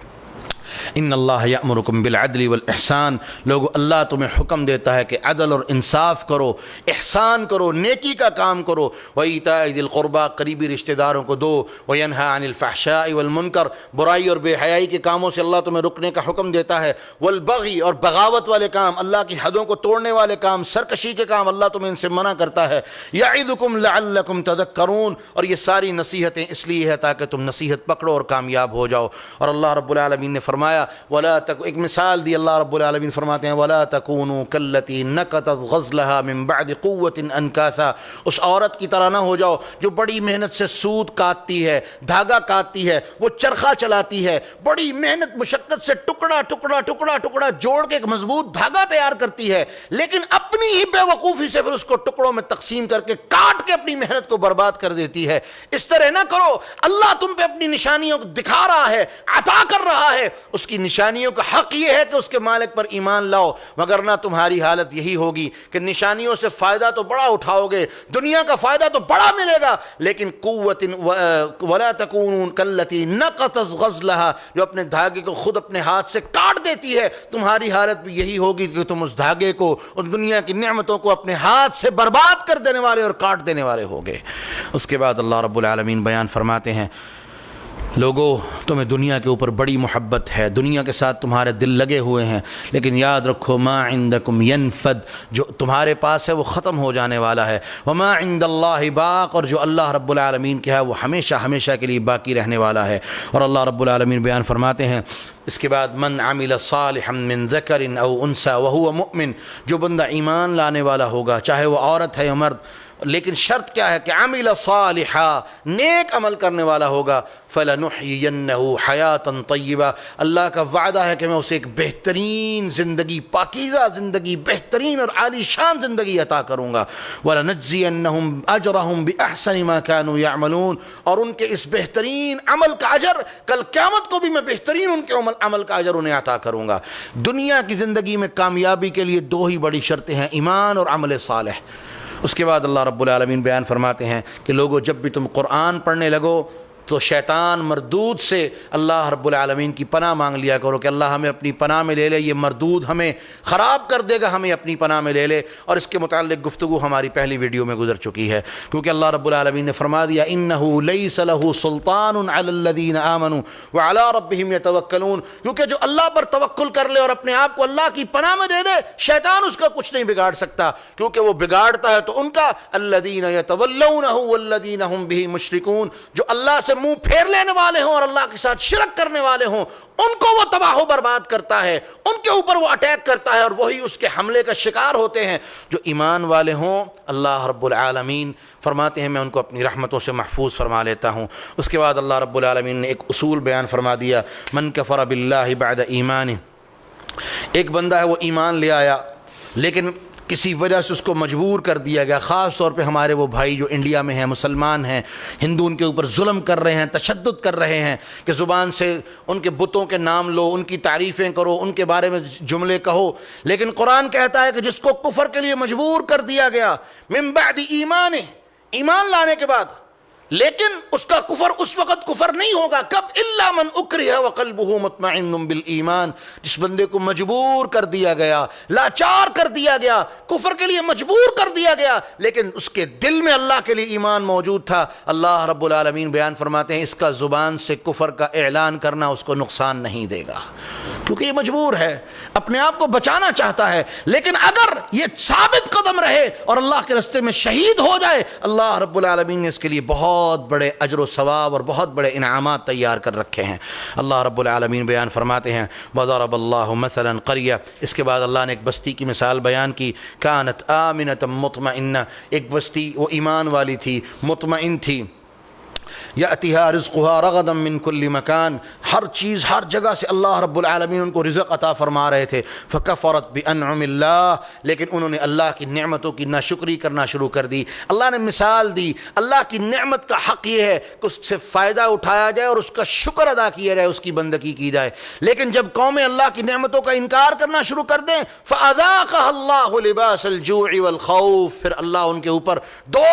ان اللہ یأمرکم بالعدل والاحسان، لوگو اللہ تمہیں حکم دیتا ہے کہ عدل اور انصاف کرو، احسان کرو، نیکی کا کام کرو، وایتاء ذی القربی، قریبی رشتہ داروں کو دو، وینہی عن الفحشاء والمنکر، برائی اور بے حیائی کے کاموں سے اللہ تمہیں رکنے کا حکم دیتا ہے، والبغی، اور بغاوت والے کام، اللہ کی حدوں کو توڑنے والے کام، سرکشی کے کام اللہ تمہیں ان سے منع کرتا ہے، یعظکم لعلکم تذکرون، اور یہ ساری نصیحتیں اس لیے ہے تاکہ تم نصیحت پکڑو اور کامیاب ہو جاؤ۔ اور اللہ رب العالمین نے فرمایا ایک مثال دی، اللہ رب العالمین فرماتے ہیں وَلَا تَكُونُوا كَالَّتِي نَكَثَتْ غَزْلَهَا مِن بَعْدِ قُوَّةٍ أَنْكَاثًا، اس عورت کی طرح نہ ہو جاؤ جو بڑی محنت سے سوت کاٹتی ہے، دھاگا کاٹتی ہے، وہ چرخہ چلاتی ہے، بڑی محنت مشقت سے ٹکڑا ٹکڑا ٹکڑا ٹکڑا جوڑ کے ایک مضبوط دھاگا تیار کرتی ہے، لیکن اپنی ہی بے وقوفی سے پھر اس کو ٹکڑوں میں تقسیم کر کے کاٹ کے اپنی محنت کو برباد کر دیتی ہے۔ اس طرح نہ کرو، اللہ تم پہ اپنی نشانیوں کو دکھا رہا ہے، عطا کر رہا ہے، اس کی نشانیوں کا حق یہ ہے کہ اس کے مالک پر ایمان لاؤ، مگر نہ تمہاری حالت یہی ہوگی کہ نشانیوں سے فائدہ تو بڑا اٹھاؤ گے، دنیا کا فائدہ تو بڑا ملے گا، لیکن قوت ولا تکونوا کاللتی نقضت غزلها، جو اپنے دھاگے کو خود اپنے ہاتھ سے کاٹ دیتی ہے، تمہاری حالت بھی یہی ہوگی کہ تم اس دھاگے کو اور دنیا کی نعمتوں کو اپنے ہاتھ سے برباد کر دینے والے اور کاٹ دینے والے ہوگے۔ اس کے بعد اللہ رب العالمین بیان فرماتے ہیں لوگو تمہیں دنیا کے اوپر بڑی محبت ہے، دنیا کے ساتھ تمہارے دل لگے ہوئے ہیں، لیکن یاد رکھو ما عندکم ینفد، جو تمہارے پاس ہے وہ ختم ہو جانے والا ہے، وما عند اللہ باق، اور جو اللہ رب العالمین کے ہے وہ ہمیشہ ہمیشہ کے لیے باقی رہنے والا ہے۔ اور اللہ رب العالمین بیان فرماتے ہیں اس کے بعد من عمل صالحا من ذکر او انثى وهو مؤمن، جو بندہ ایمان لانے والا ہوگا چاہے وہ عورت ہے یا مرد، لیکن شرط کیا ہے کہ عمل صالحا، نیک عمل کرنے والا ہوگا، فَلَنُحْيِيَنَّهُ حَيَاةً طَيِّبَةً، اللہ کا وعدہ ہے کہ میں اسے ایک بہترین زندگی، پاکیزہ زندگی، بہترین اور عالی شان زندگی عطا کروں گا، وَلَنَجْزِيَنَّهُمْ أَجْرَهُمْ بِأَحْسَنِ مَا كَانُوا يَعْمَلُونَ، اور ان کے اس بہترین عمل کا اجر کل قیامت کو بھی میں بہترین ان کے عمل کا اجر انہیں عطا کروں گا۔ دنیا کی زندگی میں کامیابی کے لیے دو ہی بڑی شرطیں ہیں، ایمان اور عمل صالح۔ اس کے بعد اللہ رب العالمین بیان فرماتے ہیں کہ لوگو جب بھی تم قرآن پڑھنے لگو تو شیطان مردود سے اللہ رب العالمین کی پناہ مانگ لیا کرو کہ اللہ ہمیں اپنی پناہ میں لے لے، یہ مردود ہمیں خراب کر دے گا، ہمیں اپنی پناہ میں لے لے۔ اور اس کے متعلق گفتگو ہماری پہلی ویڈیو میں گزر چکی ہے، کیونکہ اللہ رب العالمین نے فرما دیا انہ لیس لہ سلطان علی الذین آمنوا وعلی ربہم یتوکلون، کیونکہ جو اللہ پر توکل کر لے اور اپنے آپ کو اللہ کی پناہ میں دے دے، شیطان اس کا کچھ نہیں بگاڑ سکتا، کیونکہ وہ بگاڑتا ہے تو ان کا الذین یتولونہ والذین ہم بہ مشرکون، جو اللہ سے منہ پھیر لینے والے ہوں اور اللہ کے ساتھ شرک کرنے والے ہوں، ان کو وہ تباہ و برباد کرتا ہے، ان کے اوپر وہ اٹیک کرتا ہے اور وہی اس کے حملے کا شکار ہوتے ہیں۔ جو ایمان والے ہوں اللہ رب العالمین فرماتے ہیں میں ان کو اپنی رحمتوں سے محفوظ فرما لیتا ہوں۔ اس کے بعد اللہ رب العالمین نے ایک اصول بیان فرما دیا من کفر باللہ بعد ایمانہ ایک بندہ ہے وہ ایمان لے آیا لیکن کسی وجہ سے اس کو مجبور کر دیا گیا، خاص طور پہ ہمارے وہ بھائی جو انڈیا میں ہیں، مسلمان ہیں، ہندو ان کے اوپر ظلم کر رہے ہیں، تشدد کر رہے ہیں کہ زبان سے ان کے بتوں کے نام لو، ان کی تعریفیں کرو، ان کے بارے میں جملے کہو، لیکن قرآن کہتا ہے کہ جس کو کفر کے لیے مجبور کر دیا گیا من بعد ایمان لانے کے بعد، لیکن اس کا کفر اس وقت کفر نہیں ہوگا کب؟ الا من اکرہ وقلبہ مطمئن بالایمان، جس بندے کو مجبور کر دیا گیا، لاچار کر دیا گیا، کفر کے لیے مجبور کر دیا گیا، لیکن اس کے دل میں اللہ کے لیے ایمان موجود تھا۔ اللہ رب العالمین بیان فرماتے ہیں اس کا زبان سے کفر کا اعلان کرنا اس کو نقصان نہیں دے گا، کیونکہ یہ مجبور ہے، اپنے آپ کو بچانا چاہتا ہے، لیکن اگر یہ ثابت قدم رہے اور اللہ کے راستے میں شہید ہو جائے، اللہ رب العالمین نے اس کے لیے بہت بڑے اجر و ثواب اور بہت بڑے انعامات تیار کر رکھے ہیں۔ اللہ رب العالمین بیان فرماتے ہیں وَضَرَبَ اللَّهُ مَثَلًا قَرْيَةً، اس کے بعد اللہ نے ایک بستی کی مثال بیان کی، كَانَتْ آمِنَةً مُطْمَئِنَّةً، ایک بستی وہ ایمان والی تھی، مطمئن تھی، یأتیہا رزقہا رغدا من کل مکان، ہر چیز ہر جگہ سے اللہ رب العالمین ان کو رزق عطا فرما رہے تھے، فکفرت بانعم اللہ، لیکن انہوں نے اللہ کی نعمتوں کی ناشکری کرنا شروع کر دی۔ اللہ نے مثال دی، اللہ کی نعمت کا حق یہ ہے کہ اس سے فائدہ اٹھایا جائے اور اس کا شکر ادا کیا جائے، اس کی بندگی کی جائے، لیکن جب قومیں اللہ کی نعمتوں کا انکار کرنا شروع کر دیں فَأَذَاقَهَا اللَّهُ لِبَاسَ الْجُوعِ وَالْخَوْفِ، پھر اللہ ان کے اوپر دو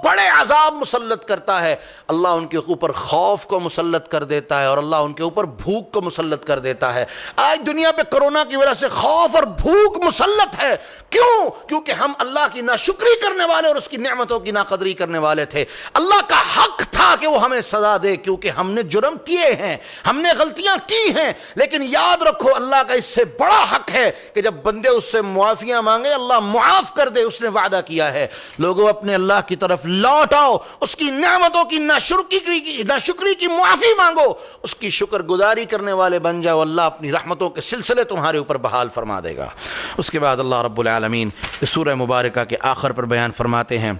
بڑے عذاب مسلط کرتا ہے، اللہ ان کے اوپر خوف کو مسلط کر دیتا ہے اور اللہ ان کے اوپر بھوک کو مسلط کر دیتا ہے۔ آج دنیا پہ کرونا کی وجہ سے خوف اور بھوک مسلط ہے، کیوں؟ کیونکہ ہم اللہ کی ناشکری کرنے والے اور اس کی نعمتوں کی ناقدری کرنے والے تھے۔ اللہ کا حق تھا کہ وہ ہمیں سزا دے کیونکہ ہم نے جرم کیے ہیں، ہم نے غلطیاں کی ہیں، لیکن یاد رکھو اللہ کا اس سے بڑا حق ہے کہ جب بندے اس سے معافیاں مانگے اللہ معاف کر دے، اس نے وعدہ کیا ہے۔ لوگوں اپنے اللہ کی طرف لوٹ آؤ، اس کی نعمتوں کی ناشکری کی معافی مانگو، اس کی شکر گزاری کرنے والے بن جاؤ، اللہ اپنی رحمتوں کے سلسلے تمہارے اوپر بحال فرما دے گا۔ اس کے بعد اللہ رب العالمین اس سورہ مبارکہ کے آخر پر بیان فرماتے ہیں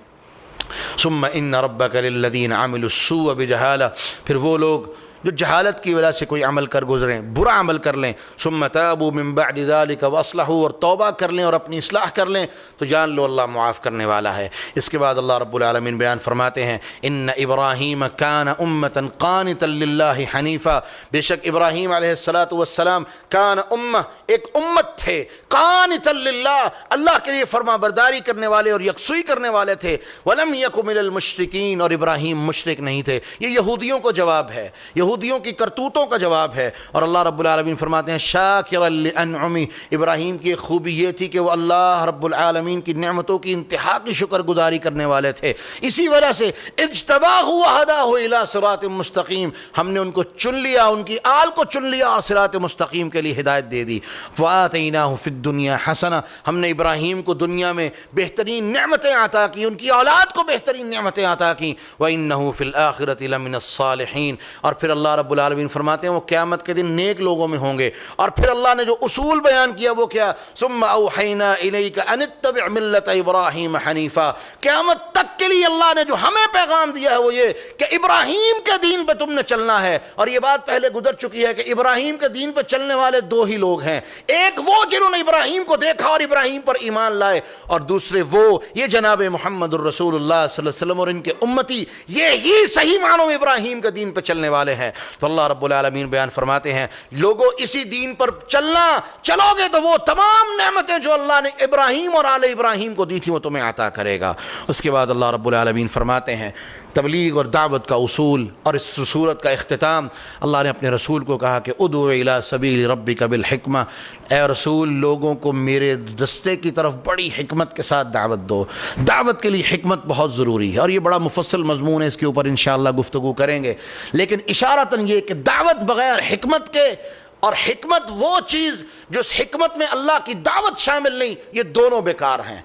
ثم ان ربک للذین عملوا السوء بجہالہ، پھر وہ لوگ جو جہالت کی وجہ سے کوئی عمل کر گزریں، برا عمل کر لیں، ثم تابوا من بعد ذلك واصلحوا، اور توبہ کر لیں اور اپنی اصلاح کر لیں، تو جان لو اللہ معاف کرنے والا ہے۔ اس کے بعد اللہ رب العالمین بیان فرماتے ہیں ان ابراہیم کان امۃ قانتا للہ حنیفا، بے شک ابراہیم علیہ السلام کان امہ، ایک امت تھے، قانتا للہ، اللہ کے لیے فرما برداری کرنے والے اور یکسوئی کرنے والے تھے، ولم یک من المشرکین، اور ابراہیم مشرک نہیں تھے۔ یہ یہودیوں کو جواب ہے، یہودیوں کی کرتوتوں کا جواب ہے، اور اللہ رب العالمین فرماتے ہیں شاکرا لانعمی، ابراہیم کی ایک خوبی یہ تھی کہ وہ اللہ رب العالمین کی نعمتوں کی انتہا کی شکر گزاری کرنے والے تھے، اسی وجہ سے اجتباہ وہداہ الی صراط مستقیم، ہم نے ان کو چن لیا، ان کی آل کو چن لیا اور صراط مستقیم کے لیے ہدایت دے دی۔ وآتیناہ فی الدنیا حسنہ، ہم نے ابراہیم کو دنیا میں بہترین نعمتیں عطا کی، ان کی اولاد کو بہترین نعمتیں عطا کی، وانہ فی الآخرۃ لمن الصالحین، اور پھر اللہ رب العالمین فرماتے ہیں وہ قیامت کے دن نیک لوگوں میں ہوں گے۔ اور پھر اللہ نے جو اصول بیان کیا وہ کیا؟ ثم اوحینا الیک ان اتبع ملت ابراہیم حنیفا، قیامت تک کے لیے اللہ نے جو ہمیں پیغام دیا ہے وہ یہ کہ ابراہیم کے دین پہ تم نے چلنا ہے، اور یہ بات پہلے گزر چکی ہے کہ ابراہیم کے دین پہ چلنے والے دو ہی لوگ ہیں، ایک وہ جنہوں نے ابراہیم کو دیکھا اور ابراہیم پر ایمان لائے، اور دوسرے وہ یہ جناب محمد الرسول اللہ صلی اللہ علیہ وسلم اور ان کے امتی، یہ ہی صحیح معنوں میں ابراہیم کے دین پہ چلنے والے ہیں۔ تو اللہ رب العالمین بیان فرماتے ہیں لوگوں اسی دین پر چلو گے تو وہ تمام نعمتیں جو اللہ نے ابراہیم اور آل ابراہیم کو دی تھی وہ تمہیں عطا کرے گا۔ اس کے بعد اللہ رب العالمین فرماتے ہیں تبلیغ اور دعوت کا اصول، اور اس صورت کا اختتام اللہ نے اپنے رسول کو کہا کہ ادعو الی سبیل ربک بالحکمہ، اے رسول لوگوں کو میرے رستے کی طرف بڑی حکمت کے ساتھ دعوت دو۔ دعوت کے لیے حکمت بہت ضروری ہے، اور یہ بڑا مفصل مضمون ہے، اس کے اوپر انشاءاللہ گفتگو کریں گے، لیکن اشارتاً یہ کہ دعوت بغیر حکمت کے، اور حکمت وہ چیز جو اس حکمت میں اللہ کی دعوت شامل نہیں، یہ دونوں بیکار ہیں۔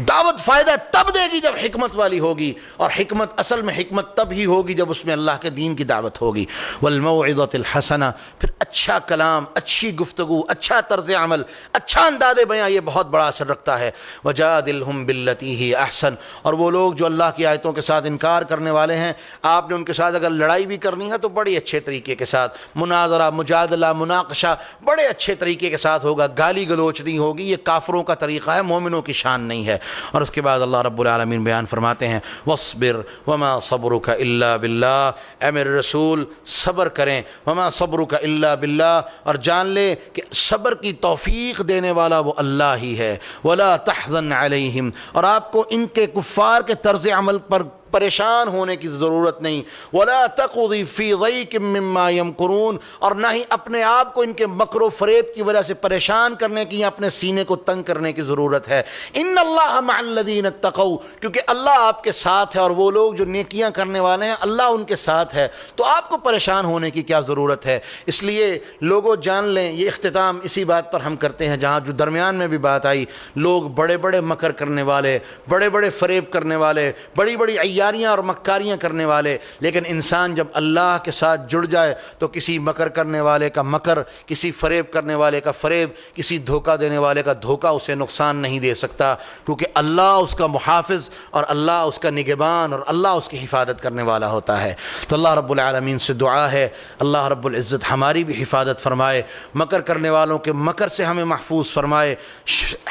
دعوت فائدہ تب دے گی جب حکمت والی ہوگی، اور حکمت اصل میں حکمت تب ہی ہوگی جب اس میں اللہ کے دین کی دعوت ہوگی۔ والموعظۃ الحسنہ، پھر اچھا کلام، اچھی گفتگو، اچھا طرز عمل، اچھا انداز بیاں، یہ بہت بڑا اثر رکھتا ہے۔ وجادلہم باللتی ہی احسن، اور وہ لوگ جو اللہ کی آیتوں کے ساتھ انکار کرنے والے ہیں، آپ نے ان کے ساتھ اگر لڑائی بھی کرنی ہے تو بڑی اچھے طریقے کے ساتھ، مناظرہ، مجادلہ، مناقشہ مناقشہ بڑے اچھے طریقے کے ساتھ ہوگا، گالی گلوچ نہیں ہوگی، یہ کافروں کا طریقہ ہے، مومنوں کی شان نہیں ہے۔ اور اس کے بعد اللہ رب العالمین بیان فرماتے ہیں وَاصْبِرْ وَمَا صَبْرُكَ إِلَّا بِاللَّهِ، اے میرے رسول صبر کریں، وَمَا صَبْرُكَ إِلَّا بِاللَّهِ، اور جان لے کہ صبر کی توفیق دینے والا وہ اللہ ہی ہے۔ وَلَا تَحْزَنْ عَلَيْهِمْ، اور آپ کو ان کے کفار کے طرز عمل پر پریشان ہونے کی ضرورت نہیں۔ وَلَا تَقْضِ فِي ضَيْقٍ مِّمَّا يَمْكُرُونَ، اور نہ ہی اپنے آپ کو ان کے مکر و فریب کی وجہ سے پریشان کرنے کی یا اپنے سینے کو تنگ کرنے کی ضرورت ہے۔ إِنَّ اللَّهَ مَعَ الَّذِينَ اتَّقَوْا، کیونکہ اللہ آپ کے ساتھ ہے، اور وہ لوگ جو نیکیاں کرنے والے ہیں اللہ ان کے ساتھ ہے، تو آپ کو پریشان ہونے کی کیا ضرورت ہے؟ اس لیے لوگوں جان لیں، یہ اختتام اسی بات پر ہم کرتے ہیں جہاں جو درمیان میں بھی بات آئی، لوگ بڑے بڑے مکر کرنے والے، بڑے بڑے فریب کرنے والے، بڑی بڑی عیاریاں اور مکاریاں کرنے والے، لیکن انسان جب اللہ کے ساتھ جڑ جائے تو کسی مکر کرنے والے کا مکر، کسی فریب کرنے والے کا فریب، کسی دھوکہ دینے والے کا دھوکہ اسے نقصان نہیں دے سکتا، کیونکہ اللہ اس کا محافظ اور اللہ اس کا نگہبان اور اللہ اس کی حفاظت کرنے والا ہوتا ہے۔ تو اللہ رب العالمین سے دعا ہے اللہ رب العزت ہماری بھی حفاظت فرمائے، مکر کرنے والوں کے مکر سے ہمیں محفوظ فرمائے،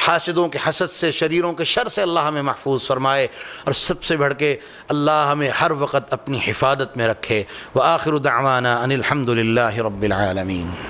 حاسدوں کے حسد سے، شریروں کے شر سے اللہ ہمیں محفوظ فرمائے، اور سب سے بڑھ کے اللہ ہمیں ہر وقت اپنی حفاظت میں رکھے۔ وآخر دعوانا ان الحمد للہ رب العالمین۔